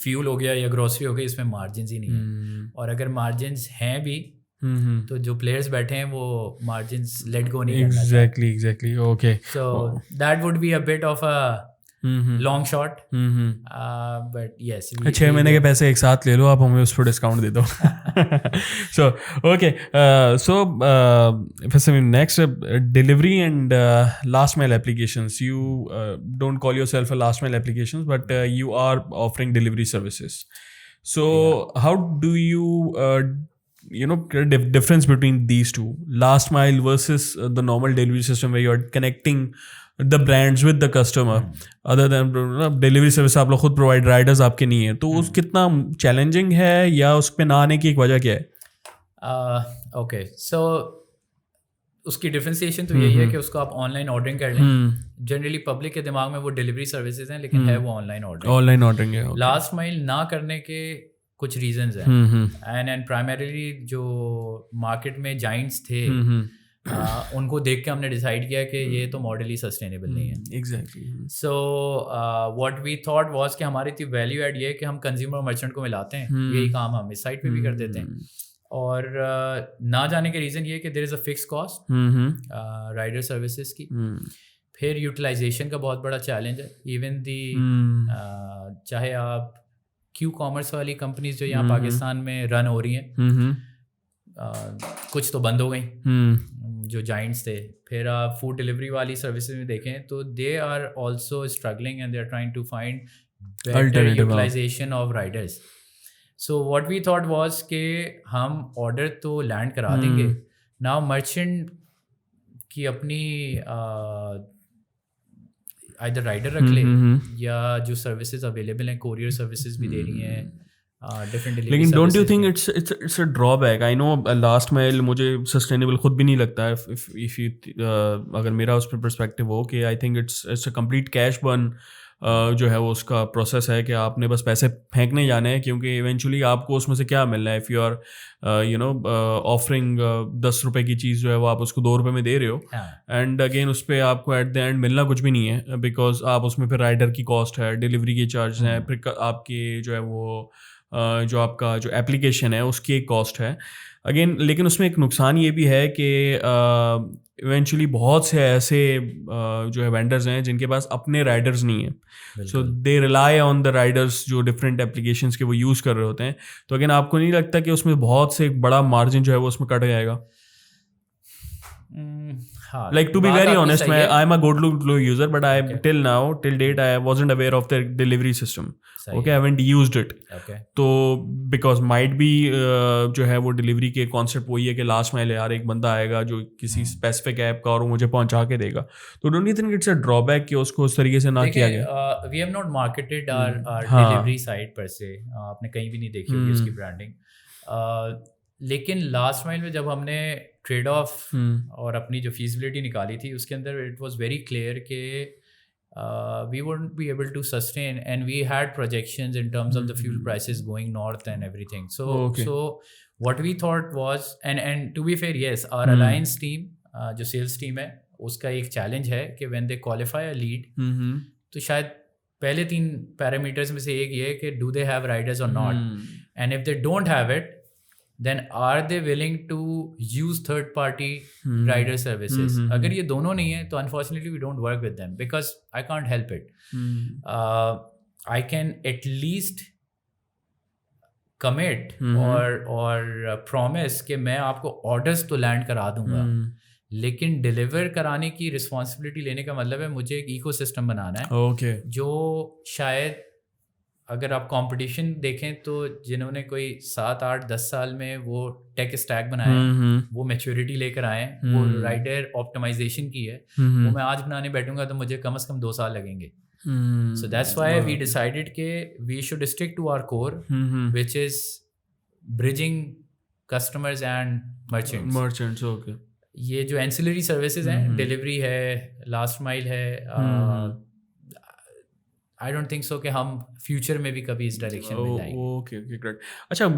fuel हो गया या grocery हो गई, इसमें margins ही नहीं है. और अगर margins हैं भी तो जो players बैठे हैं वो margins let go नहीं करना चाहते. Exactly. Okay. So that would be a bit of a long shot. But yes. 6 महीने के पैसे एक साथ ले लो आप, हमें उस पर डिस्काउंट दे दो. So okay. So next delivery and last mile applications. You don't call yourself a last mile applications, but you are offering delivery services. So how do you difference between these two, last mile versus the normal delivery system where you're connecting the brands with the customer? Other than delivery service आप लोग खुद provide, riders आपके नहीं है, तो उस कितना challenging है या उस पे ना आने की एक वजह क्या है? Okay, so उसकी डिफरेंशिएशन तो यही है कि उसको आप ऑनलाइन ऑर्डरिंग कर लें. जनरली पब्लिक के दिमाग में वो डिलीवरी सर्विसेज हैं, लेकिन है वो ऑनलाइन ऑर्डरिंग है. लास्ट माइल ना करने के कुछ रीजंस हैं, एंड प्राइमरीली जो मार्केट में जाइंट्स थे उनको देख के हमने डिसाइड किया कि ये तो मॉडल ही सस्टेनेबल नहीं है. Exactly. So what we thought was कि हमारी इतनी वैल्यू ऐड ये है कि हम कंज्यूमर और मर्चेंट को मिलाते हैं. यही काम हम इस साइट पे भी कर देते हैं. और ना जाने के रीज़न ये है कि there is a fix cost rider services की. फिर यूटिलाइजेशन का बहुत बड़ा चैलेंज है. इवन दी चाहे आप क्यू कॉमर्स वाली कंपनीज जो यहाँ पाकिस्तान में रन हो रही हैं, कुछ तो बंद हो गई जो जाइंट्स थे. फिर आप फूड डिलीवरी वाली सर्विसेज में देखें तो they are also struggling and they are trying to find better utilisation of riders. So what we thought was कि हम ऑर्डर तो लैंड करा देंगे, नाउ मर्चेंट की अपनी आइदर राइडर रख ले या जो सर्विसेज अवेलेबल हैं, कोरियर सर्विसेज भी दे रही हैं, डिफरेंट डिलीवरी. लेकिन don't you think it's a drawback? I know last mile मुझे सस्टेनेबल खुद भी नहीं लगता है. इफ यू अगर मेरा उस पर पर्सपेक्टिव हो कि आई think it's a complete cash burn जो है वो उसका प्रोसेस है कि आपने बस पैसे फेंकने जाने हैं, क्योंकि इवेंचुअली आपको उसमें से क्या मिलना है. इफ़ यू आर ऑफरिंग 10 रुपए की चीज़ जो है वो आप उसको 2 रुपए में दे रहे हो, एंड अगेन उस पर आपको एट द एंड मिलना कुछ भी नहीं है, बिकॉज आप उसमें फिर राइडर की कॉस्ट है, डिलीवरी के चार्ज हैं, फिर आपकी जो है वो जो आपका जो एप्लीकेशन है उसकी एक कॉस्ट है अगेन. लेकिन उसमें एक नुकसान ये भी है कि इवेंचुअली बहुत से ऐसे जो है वेंडर्स हैं जिनके पास अपने राइडर्स नहीं है. So they rely on the riders जो डिफरेंट एप्लीकेशंस के वो यूज़ कर रहे होते हैं. तो अगेन आपको नहीं लगता कि उसमें बहुत से एक बड़ा मार्जिन जो है वो उसमें कट जाएगा? Like to be very honest, I'm a Godlu user, but till date I wasn't aware of their delivery system. Okay, I haven't used it. Okay. तो because might be जो है वो डिलीवरी के कॉन्सेप्ट वही है कि last mile यार एक बंदा आएगा जो किसी स्पेसिफिक ऐप का और वो मुझे पहुंचा के देगा. तो don't you think it's a drawback कि उसको उस तरीके से ना किया गया? We have not marketed our delivery site per se. आपने कहीं भी नहीं देखी होगी उसकी ब्रांडिंग. लेकिन लास्ट माइल में जब हमने ट्रेड ऑफ और अपनी जो फीजिबिलिटी निकाली थी उसके अंदर इट वाज वेरी क्लियर कि we wouldn't be able to sustain, and we had projections in terms of the fuel prices going north and everything. So what we thought was, and to be fair, yes, our alliance team जो sales team है उसका एक challenge है कि when they qualify a lead, तो शायद पहले 3 parameters में से एक ये है कि डू दे हैव राइडर्स और not, and if they don't have it then are they willing to use third party rider services. अगर ये दोनों नहीं है तो unfortunately we don't work with them because I can't help it. I can at least commit or promise कि मैं आपको orders तो land करा दूंगा, लेकिन डिलीवर कराने की रिस्पॉन्सिबिलिटी लेने का मतलब है मुझे एक इकोसिस्टम बनाना है. जो शायद अगर आप कंपटीशन देखें तो जिन्होंने कोई 7, 8, 10 साल में वो टेक स्टैक बनाया, वो मैच्योरिटी लेकर आए, वो राइडर ऑप्टिमाइजेशन की है, वो मैं आज बनाने बैठूंगा तो मुझे कम से कम 2 साल लगेंगे. So that's why we decided कि we should stick to our core which is bridging customers and merchants. Okay, ये जो एंसिलरी सर्विसेज हैं, डिलीवरी है, लास्ट माइल है, आई डोंट थिंक सो कि हम फ्यूचर में भी कभी इस डायरेक्शन में जाएंगे. Okay okay great. अच्छा,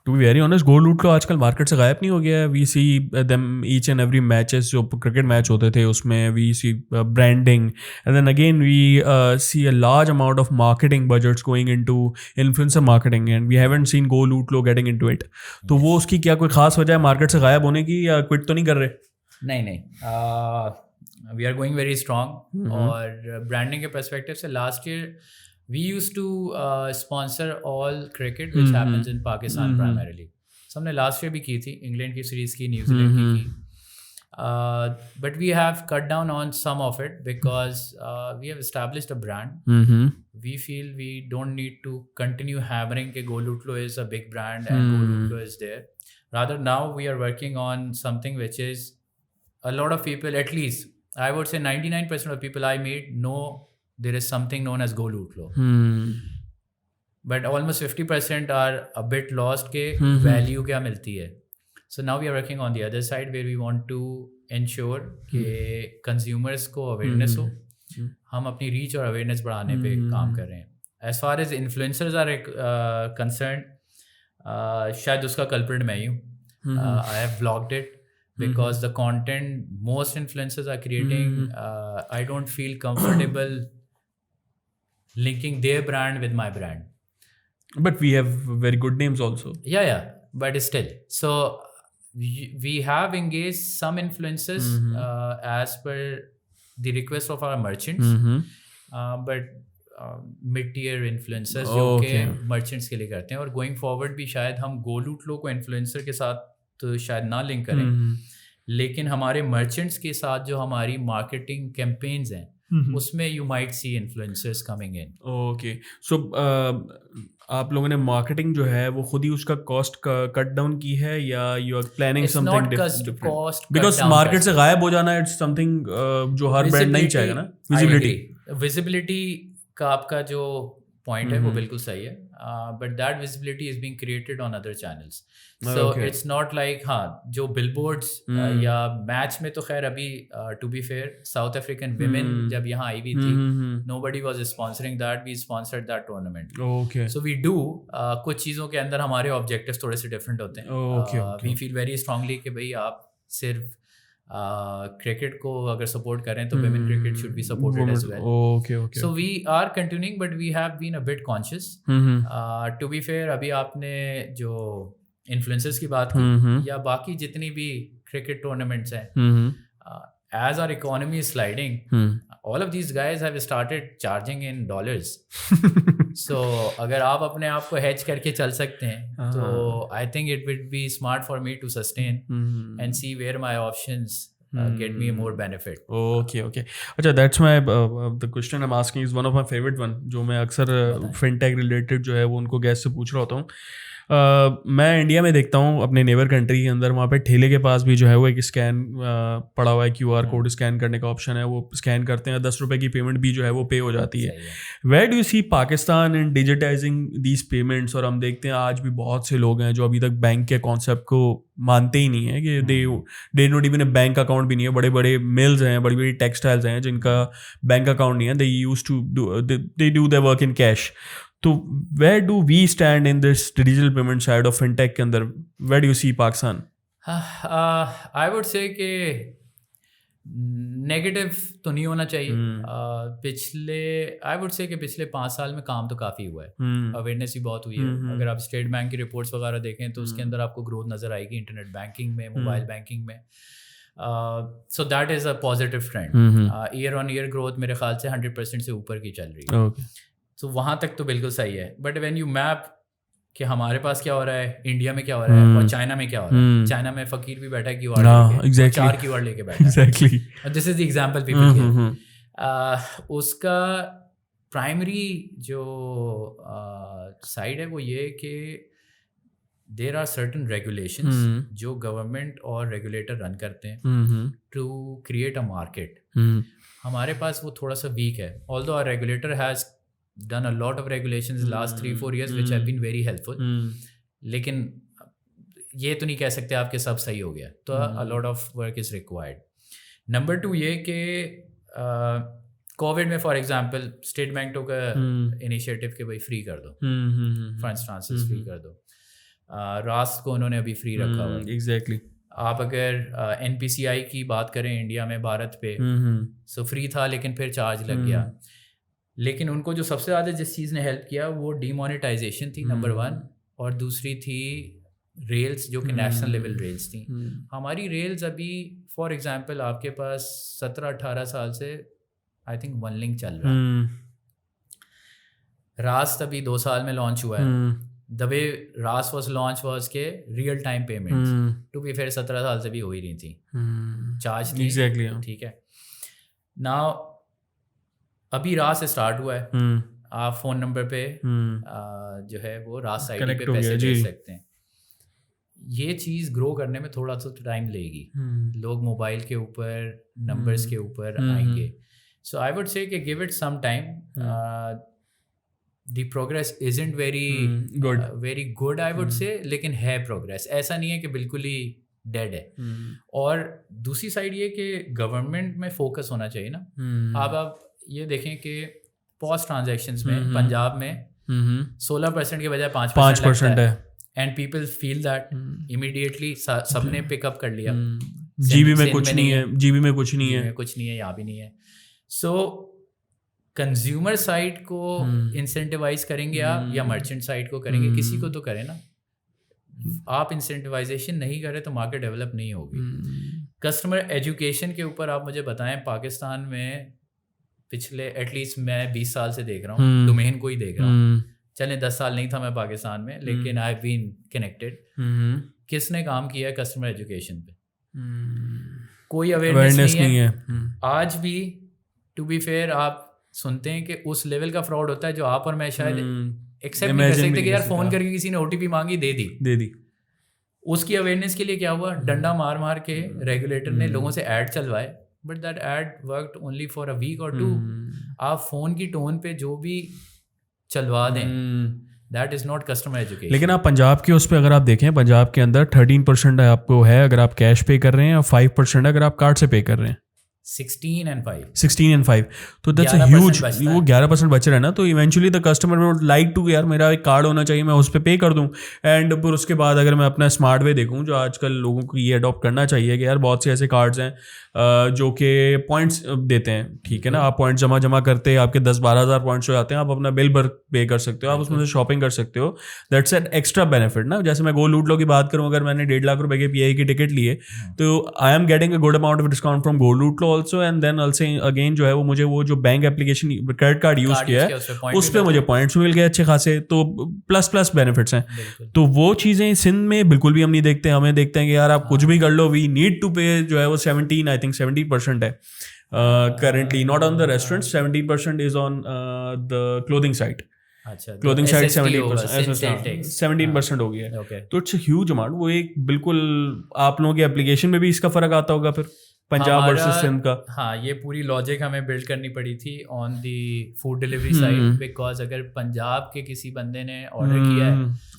to be very honest, GoLootLo आजकल मार्केट से गायब नहीं हो गया है. We see them each and every matches, जो क्रिकेट मैच होते थे उसमें we see branding, and then again we see a large amount of marketing budgets going into influencer marketing, and we haven't seen GoLootlo getting into it. तो वो उसकी क्या कोई खास वजह है मार्केट से गायब होने की, या क्विट तो नहीं कर रहे? नहीं. We are going very strong. और ब्रांडिंग के पर्सपेक्टिव से last year we use to sponsor all cricket which happens in Pakistan primarily. So हमने लास्ट ईयर भी की थी, इंग्लैंड की सीरीज़ की, न्यूजीलैंड की. But we have cut down on some of it because we have established a brand. We feel we don't need to continue hammering that Golutlo is a big brand and Golutlo is there. Rather, now we are working on something which is a lot of people, at least I would say 99% of people I meet know there is something known as Golutlo. But almost 50% are a bit lost के value क्या मिलती है. So now we are working on the other side where we want to ensure कि consumers को awareness हो. हम अपनी reach और awareness बढ़ाने पे काम कर रहे हैं. As far as influencers are concerned, शायद उसका culprit मैं ही हूँ. I have vlogged it. Because the content most influencers are creating, I don't feel comfortable linking their brand with my brand. But we have very good names also. Yeah, but still. So we have engaged some influencers as per the request of our merchants, but mid-tier influencers जो के merchants के लिए करते हैं. और going forward भी शायद हम गोलूटलो को influencer के साथ तो शायद ना लिंक करें, लेकिन हमारे मर्चेंट्स के साथ जो हमारी मार्केटिंग कैंपेन्स हैं उसमें you might see influencers coming in. Okay, so आप लोगों ने मार्केटिंग जो है वो खुद ही उसका कॉस्ट कट डाउन की है, या you are planning something different? Because market से गायब हो जाना इट्स समथिंग जो हर ब्रांड नहीं चाहेगा ना. विजिबिलिटी का आपका जो पॉइंट है वो बिल्कुल सही है, but that visibility is being created on other channels. So it's not like जो बिलबोर्ड्स या मैच में तो खैर अभी to be fair south African women जब यहाँ आई हुई थी, nobody was sponsoring that, we sponsored that tournament. So we do कुछ चीज़ों के अंदर हमारे ऑब्जेक्टिव्स थोड़े से डिफरेंट होते हैं. वी फील वेरी स्ट्रांगली कि भाई आप सिर्फ क्रिकेट को अगर सपोर्ट करें तो women cricket should be supported as well. Okay. So we are continuing, but we have been a bit conscious. To be fair, अभी आपने जो influencers की बात की या बाकी जितनी भी cricket tournaments हैं, as our economy is sliding, all of these guys have started charging in dollars. So अगर आप अपने आप को hedge करके चल सकते हैं तो I think it would be smart for me to sustain and see where my options get me more benefit. Okay. अच्छा, that's my the question I'm asking is one of my favorite one, जो मैं अक्सर fintech related जो है वो उनको guest से पूछ रहा होता हूँ. मैं इंडिया में देखता हूँ अपने नेबर कंट्री के अंदर, वहाँ पे ठेले के पास भी जो है वो एक स्कैन पड़ा हुआ है, QR कोड स्कैन करने का ऑप्शन है, वो स्कैन करते हैं, 10 रुपये की पेमेंट भी जो है वो पे हो जाती है. Where do you see Pakistan in digitising these payments? और हम देखते हैं आज भी बहुत से लोग हैं जो अभी तक बैंक के कॉन्सेप्ट को मानते ही नहीं है कि they not even bank account भी नहीं है. बड़े बड़े मिल्स हैं, बड़ी बड़ी टेक्सटाइल्स हैं जिनका बैंक अकाउंट नहीं है. They use to they do their work in cash. तो where do we stand in this digital payment side of fintech के अंदर? Where do you see Pakistan? I would say कि negative तो नहीं होना चाहिए. आई वुड से कि पिछले 5 साल में काम तो काफ़ी हुआ है, अवेयरनेस भी बहुत हुई है. अगर आप स्टेट बैंक की रिपोर्ट्स वगैरह देखें तो उसके अंदर आपको ग्रोथ नज़र आएगी इंटरनेट बैंकिंग में, मोबाइल बैंकिंग में. So that is a positive trend. Year on year growth मेरे ख्याल से 100% से ऊपर की चल रही है. तो वहाँ तक तो बिल्कुल सही है. बट व्हेन यू मैप कि हमारे पास क्या हो रहा है, इंडिया में क्या हो रहा है और चाइना में क्या हो रहा है. चाइना में फ़कीर भी बैठा है QR लेके, 4 QR लेके बैठा है. This is the example people give. उसका प्राइमरी जो साइड है वो ये कि देयर आर सर्टन रेगुलेशंस जो गवर्नमेंट और रेगुलेटर रन करते हैं टू क्रिएट अ मार्केट. हमारे पास वो थोड़ा सा वीक है. Although our regulator has done a lot of regulations last 3-4 years which have been very helpful. लेकिन ये तो नहीं कह सकते आपके सब सही हो गया. तो a lot of work is required. Number 2 ये कि कोविड में फॉर एग्जांपल स्टेट बैंक तो का इनिशिएटिव के भाई फ्री कर दो, फंड्स ट्रांसफर फ्री कर दो, रास्ट को उन्होंने अभी फ्री रखा हुआ है। एग्जैक्टली। आप अगर NPCI की बात करें इंडिया में भारत पे, सो फ्री था लेकिन फिर चार्ज लग गया। लेकिन उनको जो सबसे ज़्यादा जिस चीज़ ने हेल्प किया वो डीमोनेटाइजेशन थी नंबर 1, और दूसरी थी रेल्स जो कि नेशनल लेवल रेल्स थी। हमारी रेल्स अभी फॉर एग्जांपल आपके पास 17-18 साल से आई थिंक वन लिंक चल रहा है, रास्ट अभी 2 साल में लॉन्च हुआ है। The way Raast was launch was के real time payments to be fair 17 साल से भी हो ही रही थी, चार्ज थी। एग्जैक्टली। ठीक है, नाउ अभी रास्ट स्टार्ट हुआ है, आप फ़ोन नंबर पे जो है वो रास्ट आईडी पे पैसे भेज सकते हैं। ये चीज़ ग्रो करने में थोड़ा सा टाइम लेगी, लोग मोबाइल के ऊपर नंबर्स के ऊपर आएंगे। सो आई वुड से कि give it some time, the progress isn't very good I would say, लेकिन है प्रोग्रेस, ऐसा नहीं है कि बिल्कुल ही डेड है। और दूसरी साइड ये कि गवर्नमेंट में फोकस होना चाहिए ना। आप ये देखें कि पॉज ट्रांजैक्शंस में पंजाब में 16% के बजाय 5% है, and people feel that immediately सबने पिकअप कर लिया। जीबी में कुछ नहीं है, जीबी में कुछ नहीं है, कुछ नहीं है, यहाँ भी नहीं है। सो कंज्यूमर साइड को इंसेंटिवाइज करेंगे आप या मर्चेंट साइड को करेंगे, किसी को तो करें ना। आप इंसेंटिवाइजेशन नहीं करें तो मार्केट डेवलप नहीं होगी। कस्टमर एजुकेशन के ऊपर आप मुझे बताएं, पाकिस्तान में पिछले एटलीस्ट मैं 20 साल से देख रहा हूँ, डोमेन को ही देख रहा हूँ, चले 10 साल नहीं था मैं पाकिस्तान में, लेकिन आई हैव बीन कनेक्टेड। किसने काम किया है कस्टमर एजुकेशन पे? कोई अवेयरनेस नहीं है। आज भी टू बी फेयर आप सुनते हैं कि उस लेवल का फ्रॉड होता है जो आप और मैं शायद एक्सेप्ट नहीं कर सकते कि यार फोन करके किसी ने OTP मांगी, दे दी। उसकी अवेयरनेस के लिए क्या हुआ, डंडा मार मार के रेगुलेटर ने लोगों से ऐड चलवाए, but that ad worked only for a week और 2। आप फोन की टोन पे जो भी चलवा दें, that is not customer education. लेकिन आप पंजाब के उस पर अगर आप देखें, पंजाब के अंदर 13% आपको है अगर आप कैश पे कर रहे हैं, और 5% अगर आप कार्ड से पे कर रहे हैं। 16 and 5 तो दैट्स अ ह्यूज, वो 11% बच रहा है ना। तो eventually the customer would like to, यार मेरा एक कार्ड होना चाहिए, मैं उस पर पे कर दूं। एंड फिर उसके बाद अगर मैं अपना स्मार्ट वे देखूं, जो आजकल लोगों को ये अडॉप्ट करना चाहिए कि यार बहुत से ऐसे कार्ड्स हैं जो कि पॉइंट्स देते हैं, ठीक है ना। आप पॉइंट्स जमा करते हैं, आपके 10-12 हज़ार पॉइंट्स हो जाते हैं, आप अपना बिल भर पे कर सकते हो, आप उसमें से शॉपिंग कर सकते हो। दैट्स एन एक्स्ट्रा बेनिफिट ना। जैसे मैं गो लूट लो की बात करूँ, अगर मैंने 1.5 लाख रुपए के PI की टिकट लिए, तो I am getting a good amount of discount from GoLootLo also, and then also again जो है वो मुझे वो जो bank application credit card use किया है उस पर मुझे पॉइंट्स मिल गए अच्छे खासे, तो प्लस बेनिफिट्स हैं। तो वो चीज़ें सिंध में बिल्कुल भी हम नहीं देखते। हमें देखते हैं कि यार आप कुछ भी कर लो, वी नीड टू पे, जो है वो 70% है currently, not on the restaurants, 17% is on the clothing side. Clothing side 17% हो गया है। तो इट्स ह्यूज अमाउंट। वो एक बिल्कुल आप लोगों की एप्लीकेशन में भी इसका फर्क आता होगा फिर पंजाब वर्सेस सिंध का। हाँ, ये पूरी लॉजिक हमें बिल्ड करनी पड़ी थी on the food delivery side, because अगर पंजाब के किसी बंदे ने ऑर्डर किया है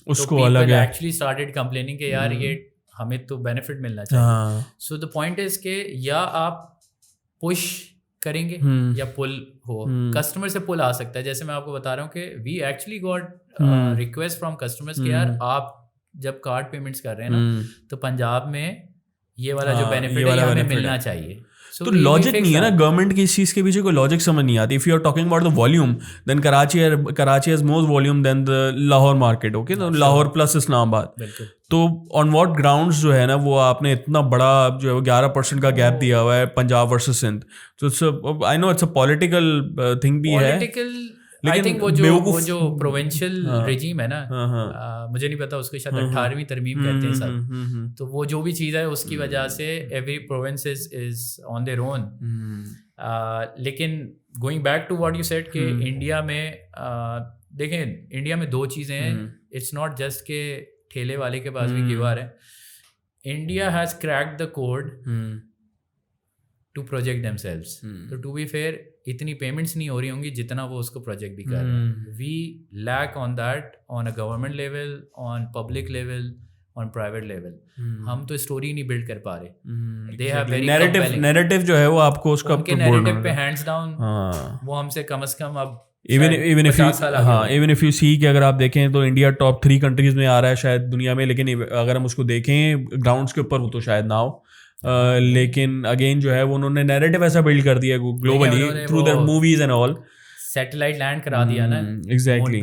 उसको अलग है, एक्चुअली स्टार्टेड कंप्लेनिंग कि यार ये हमें तो बेनिफिट मिलना चाहिए। सो द पॉइंट इज के या आप पुश करेंगे या पुल हो, कस्टमर से पुल आ सकता है। जैसे मैं आपको बता रहा हूँ कि we actually got request from customers कि यार आप जब कार्ड पेमेंट्स कर रहे हैं ना, तो पंजाब में ये वाला जो बेनिफिट है हमें मिलना चाहिए। तो लॉजिक नहीं है ना गवर्नमेंट की इस चीज़ के पीछे, कोई लॉजिक समझ नहीं आती। If you are talking about the volume, then Karachi has more volume than the Lahore market, okay, तो लाहौर प्लस इस्लामाबाद। तो ऑन व्हाट ग्राउंड्स जो है ना, वो आपने इतना बड़ा जो है 11% का गैप दिया हुआ है पंजाब वर्सेस सिंध। तो I know it's a political thing भी है, आई थिंक वो जो प्रोविंशियल रेजिम है ना, मुझे नहीं पता उसको शायद 18वीं तरमीम कहते हैं सब। तो वो जो भी चीज़ है उसकी वजह से every province is on their own. लेकिन going back to what you said कि इंडिया में देखें, इंडिया में 2 चीज़ें हैं। इट्स नॉट जस्ट के ठेले वाले के पास भी QR है। India has cracked the code to project themselves. तो टू बी फेयर इतनी पेमेंट्स नहीं हो रही होंगी जितना वो उसको प्रोजेक्ट भी कर रहे हैं। We lack on that on a government level, on public level, on private level, हम तो स्टोरी नहीं बिल्ड कर पा रहे। दे हैव वेरी नैरेटिव जो है वो आपको उसका उनके नैरेटिव पे हैंड्स डाउन, वो हमसे कम से कम अब इवन इफ यू सी कि अगर आप देखें तो इंडिया टॉप 3 कंट्रीज में आ रहा है शायद दुनिया में, लेकिन अगर हम उसको देखें ग्राउंड्स के ऊपर वो तो शायद ना हो, लेकिन अगेन जो है वो उन्होंने नैरेटिव ऐसा बिल्ड कर दिया globally through their movies and all, satellite land करा दिया ना एग्जैक्टली,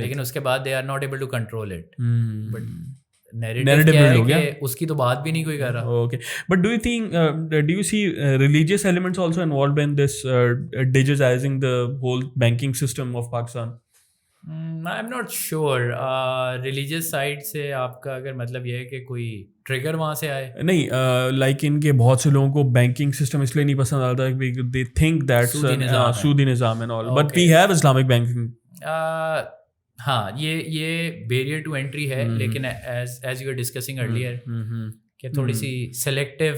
लेकिन उसके बाद they are not able to control it, but narrative build हो गया, उसकी तो बात भी नहीं कोई कर रहा। Okay, but do you think do you see religious elements also involved in this digitising the whole banking system of Pakistan? I am not sure, religious side से आपका अगर मतलब ये है कि कोई ट्रिगर वहाँ से आए, नहीं, लाइक इनके बहुत से लोगों को बैंकिंग सिस्टम इसलिए नहीं पसंद आता है, दे थिंक दैट सूदी निज़ाम and all, but we have Islamic banking. हाँ, ये बैरियर टू एंट्री है, लेकिन as you are discussing earlier कि थोड़ी सी सेलेक्टिव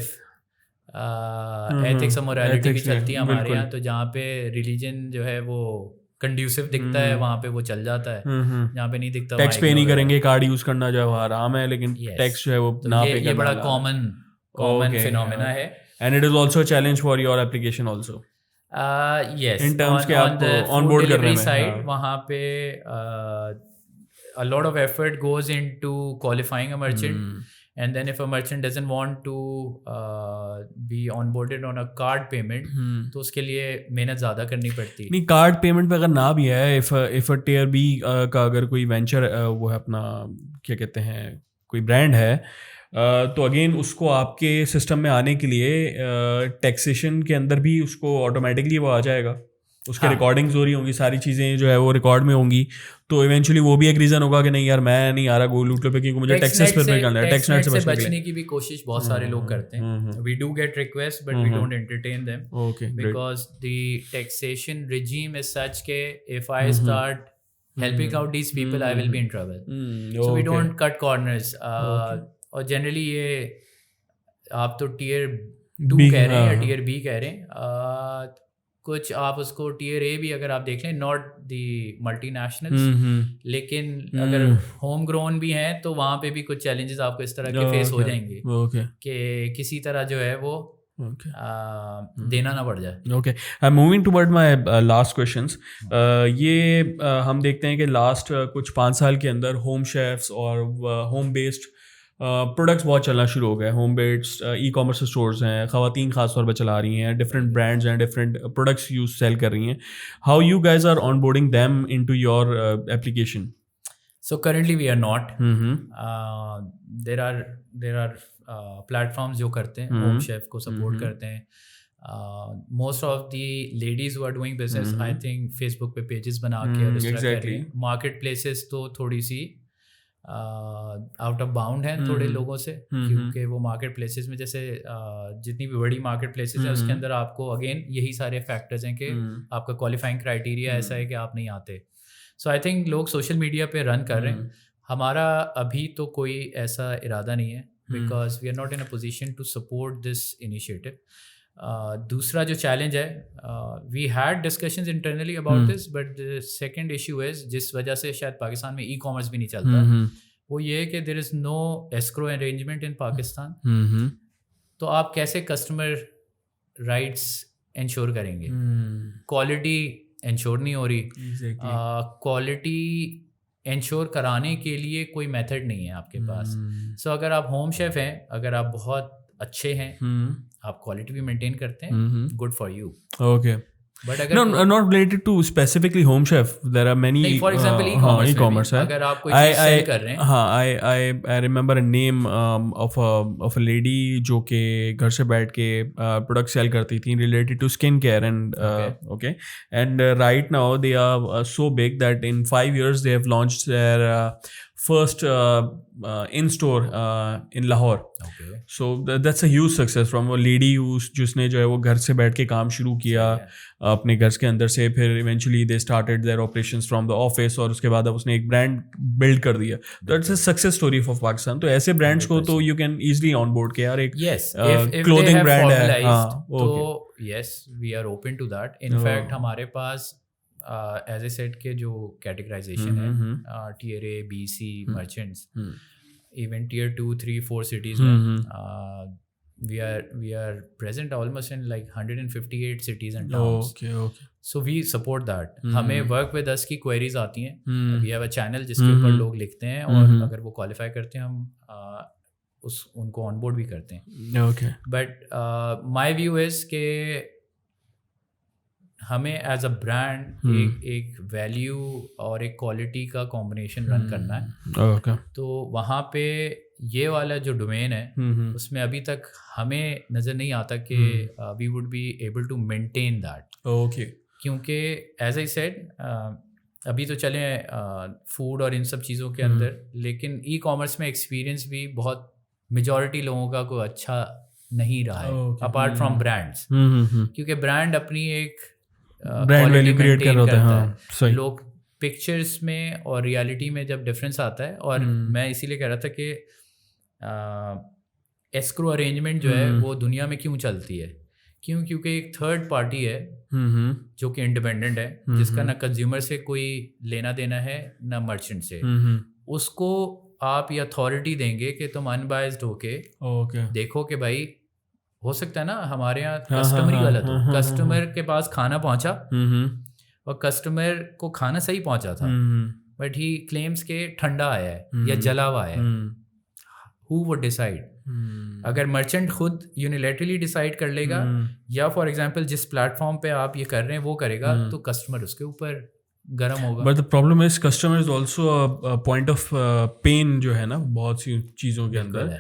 एथिक्स और मोरालिटी भी चलती है हमारे यहाँ, तो जहाँ पे रिलीजन जो है वो कंड्यूसिव दिखता है वहाँ पे वो चल जाता है, जहाँ पे नहीं दिखता टैक्स पे नहीं करेंगे, कार्ड यूज करना जो है हराम है, लेकिन टैक्स जो है वो ना पे करना, ये बड़ा कॉमन फिनोमेना है, and it is also a challenge for your application also. yes, in terms के on the on board delivery करने में, side वहाँ पे a lot of effort goes into qualifying a merchant, and then if a merchant doesn't want to be onboarded on a card payment, तो उसके लिए मेहनत ज़्यादा करनी पड़ती है। नहीं, कार्ड पेमेंट पे अगर ना भी है, इफ अ टियर बी का अगर कोई वेंचर वो है अपना क्या कहते हैं कोई ब्रांड है, तो अगेन उसको आपके सिस्टम में आने के लिए टैक्सेशन के अंदर भी उसको ऑटोमेटिकली वो आ जाएगा, उसके रिकॉर्डिंग्स हो रही होंगी, सारी चीज़ें जो है वो रिकॉर्ड में होंगी, तो इवेंचुअली वो भी एक रीज़न होगा कि नहीं यार मैं नहीं आ रहा गोल्ड लूट पे, क्योंकि मुझे टैक्सेस पे करना है, टैक्स नेट से बचने की भी कोशिश बहुत सारे लोग करते हैं। We do get request but we don't entertain them, because the taxation regime is such के if I start helping out these people I will be in trouble, so we don't cut corners, और generally ये आप तो tier 2 कह रहे हैं या tier B कह रहे हैं, कुछ आप उसको टियर ए भी अगर आप देख लें, नॉट दी मल्टीनेशनल्स, लेकिन अगर होम ग्रोन भी हैं तो वहाँ पे भी कुछ चैलेंजेस आपको इस तरह के फेस हो जाएंगे कि किसी तरह जो है वो देना ना पड़ जाए। Okay, I am moving toward my last questions. ये हम देखते हैं कि लास्ट कुछ 5 साल के अंदर होम शेफ्स और होम बेस्ड प्रोडक्ट्स बहुत चलना शुरू हो गए। Home based e commerce stores हैं, ख़वातीन ख़ास तौर पे चला रही हैं, डिफरेंट ब्रांड्स हैं, डिफरेंट प्रोडक्ट्स यूज सेल कर रही हैं। How you guys are on boarding them into your application? So currently we are not. There are platforms जो करते हैं होम शेफ को सपोर्ट करते हैं. Most of the ladies who are doing business, I think Facebook पे pages बना के और इस तरह कर रही हैं. Market places तो थोड़ी सी आउट ऑफ बाउंड है थोड़े लोगों से, क्योंकि वो मार्केट प्लेसेस में जैसे जितनी भी बड़ी मार्केट प्लेसेस हैं उसके अंदर आपको अगेन यही सारे फैक्टर्स हैं कि आपका क्वालिफाइंग क्राइटेरिया ऐसा है कि आप नहीं आते. सो आई थिंक लोग सोशल मीडिया पे रन कर रहे हैं. हमारा अभी तो कोई ऐसा इरादा नहीं है, because we are not in a position to support this initiative. दूसरा जो चैलेंज है, we had discussions internally about this, but the second issue is जिस वजह से शायद पाकिस्तान में ई कॉमर्स भी नहीं चलता, वो ये है कि there is no escrow arrangement in Pakistan. तो आप कैसे कस्टमर राइट्स इंश्योर करेंगे? क्वालिटी इंश्योर नहीं हो रही. क्वालिटी इंश्योर कराने के लिए कोई मेथड नहीं है आपके पास. सो अगर आप होम शेफ हैं, अगर आप बहुत अच्छे हैं, आप क्वालिटी भी मेंटेन करते हैं, good for you. Okay, but अगर not related to specifically home chef, there are many. For example, e-commerce है. अगर आप कोई चीज सेल कर रहे हैं, हाँ, I remember a name of a lady जो के घर से बैठ के प्रोडक्ट सेल करती थी related to skin care and okay, and right now they are so big that in 5 years they have launched their first in-store in Lahore. Okay. So that's a huge success from a lady जिसने जो है वो घर से बैठ के काम शुरू किया अपने घर के अंदर से. फिर eventually they started their operations from the office, और उसके बाद अब उसने एक ब्रांड बिल्ड कर दिया. That's a success story of Pakistan. तो ऐसे ब्रांड्स को तो you can easily on board के यार एक क्लोथिंग ब्रांड है, तो yes we are open to that. In fact हमारे पास एज ए सेट के जो कैटेगराइजेशन है tier A B C merchants, even tier 2, 3, 4 cities में. We are present almost in like 158 cities and towns. Okay. So we support that. हमें work with us की queries आती हैं. We have a channel जिसके ऊपर लोग लिखते हैं और अगर वो qualify करते हैं हम उनको onboard भी करते हैं. Okay. But my view is कि हमें एज अ ब्रांड एक वैल्यू और एक क्वालिटी का कॉम्बिनेशन रन करना है. Okay. तो वहाँ पे ये वाला जो डोमेन है उसमें अभी तक हमें नज़र नहीं आता कि we would be able to maintain that. Okay. क्योंकि एज आई सेड अभी तो चले फूड और इन सब चीज़ों के अंदर, लेकिन ई कॉमर्स में एक्सपीरियंस भी बहुत मेजॉरिटी लोगों का कोई अच्छा नहीं रहा है अपार्ट फ्रॉम ब्रांड्स. क्योंकि ब्रांड अपनी एक ब्रांड वैल्यू क्रिएट कर रहा है. हाँ, सही. लोग पिक्चर्स में और रियलिटी में जब डिफरेंस आता है, और मैं इसीलिए कह रहा था कि एस्क्रो अरेंजमेंट जो है वो दुनिया में क्यों चलती है, क्योंकि एक थर्ड पार्टी है जो कि इंडिपेंडेंट है, जिसका ना कंज्यूमर से कोई लेना देना है ना मर्चेंट से. उसको आप ये अथॉरिटी देंगे कि तुम अनबायस्ड होके देखो कि भाई हो सकता है ना हमारे यहाँ कस्टमर ही गलत हो. कस्टमर के पास खाना पहुंचा और कस्टमर को खाना सही पहुंचा था, बट ही क्लेम्स के ठंडा आया है या जला हुआ आया है. Who would decide? अगर मर्चेंट खुद यूनिलेटरली डिसाइड कर लेगा या फॉर एग्जांपल जिस प्लेटफॉर्म पे आप ये कर रहे हैं वो करेगा, तो कस्टमर उसके ऊपर गर्म होगा. But the problem is customer is also point of pain जो है ना बहुत सी चीज़ों के अंदर.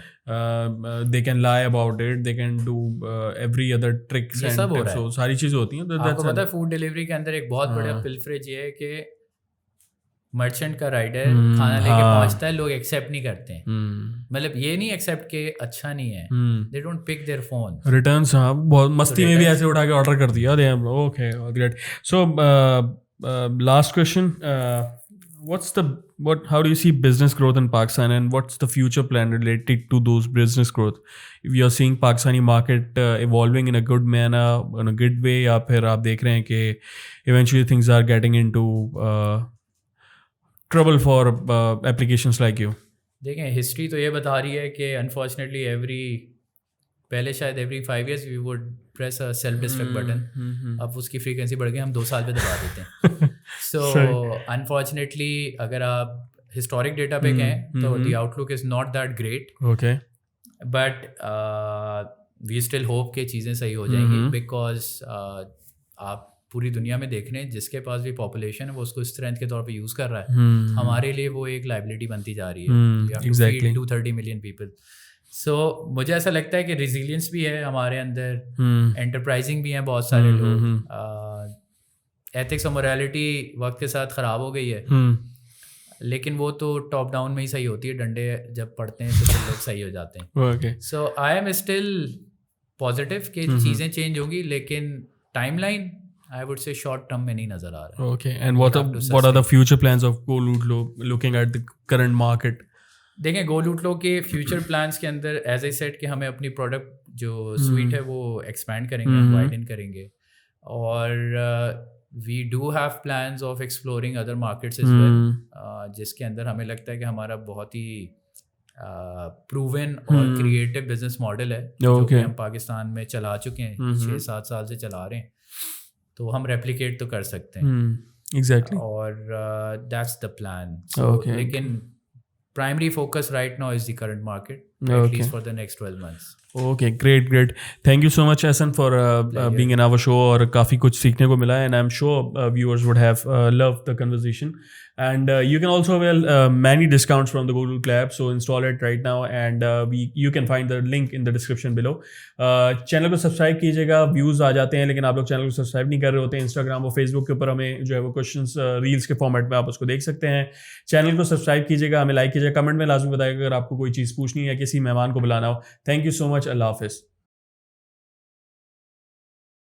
They can lie about it, they can do every other tricks and tips, सारी चीज़ें होती हैं. आपको पता है फूड डिलीवरी के अंदर एक बहुत बड़ा पिलफरेज ये है कि मर्चेंट का राइडर खाना लेके पहुंचता है, लोग एक्सेप्ट नहीं करते हैं. मतलब ये नहीं एक्सेप्ट के अच्छा नहीं है, they don't pick their phone. Returns हाँ बहुत मस्ती में भी ऐसे उठा के ऑर्डर कर दिया. Okay great. So last question, how do you see business growth in Pakistan, and what's the future plan related to those business growth? If you are seeing Pakistani market evolving in a good manner, in a good way, या फिर आप देख रहे हैं कि eventually things are getting into trouble for applications like you? देखें history तो ये बता रही है कि अनफॉर्चुनेटली पहले शायद every 5 years we would press a self destruct button. अब उसकी फ्रीक्वेंसी बढ़ गई, हम 2 साल पे दबा देते हैं. सो अनफॉर्चुनेटली अगर आप हिस्टोरिक डेटा पे कहें तो the outlook is not that great. Okay. But we still hope कि चीज़ें सही हो जाएंगी, बिकॉज आप पूरी दुनिया में देख रहे हैं जिसके पास भी पॉपुलेशन है वो उसको स्ट्रेंथ के तौर पे यूज़ कर रहा है. हमारे लिए वो एक लाइबिलिटी बनती जा रही है. 230 million people. सो मुझे ऐसा लगता है कि रिजिलियंस भी है हमारे अंदर, एंटरप्राइजिंग भी हैं बहुत सारे लोग. एथिक्स और मोरालिटी वक्त के साथ ख़राब हो गई है, लेकिन वो तो टॉप डाउन में ही सही होती है. डंडे जब पड़ते हैं तो फिर लोग सही हो जाते हैं. So I am still positive कि चीज़ें चेंज होंगी, लेकिन timeline I would say short term में नहीं नज़र आ रहा है. Okay, and what are the future plans of GoLootlo looking at the current market? देखें GoLootlo के फ्यूचर प्लान्स के अंदर एज आई सेड कि हमें अपनी प्रोडक्ट जो स्वीट है वो एक्सपैंड करेंगे, वाइडन करेंगे, और we do have plans of exploring other markets as well, जिसके अंदर हमें लगता है कि हमारा बहुत ही प्रूवन और क्रिएटिव बिजनेस मॉडल है जो कि हम पाकिस्तान में चला चुके हैं, 6-7 साल से चला रहे हैं, तो हम रेप्लिकेट तो कर सकते हैं. Exactly. और दैट्स द प्लान. लेकिन primary focus right now is the current market, at least for the next 12 months. Okay, great. Thank you so much, Ahsan, for being in our show. और काफ़ी कुछ सीखने को मिला, and I'm sure viewers would have loved the conversation. And you can also avail many discounts from the GoLootlo app, so install it right now, and you can find the link in the description below. Channel को subscribe कीजिएगा. Views आ जाते हैं लेकिन आप लोग channel को subscribe नहीं कर रहे होते हैं. इंस्टाग्राम और फेसबुक के ऊपर हमें जो है वो क्वेश्चंस रील्स के फॉर्मेट में आप उसको देख सकते हैं. चैनल को सब्सक्राइब कीजिएगा, हमें लाइक कीजिएगा, कमेंट में लाजमी बताइएगा अगर आपको कोई चीज़ पूछनी है, किसी मेहमान को बुलाना हो. Thank you so much. अल्लाह हाफिज़.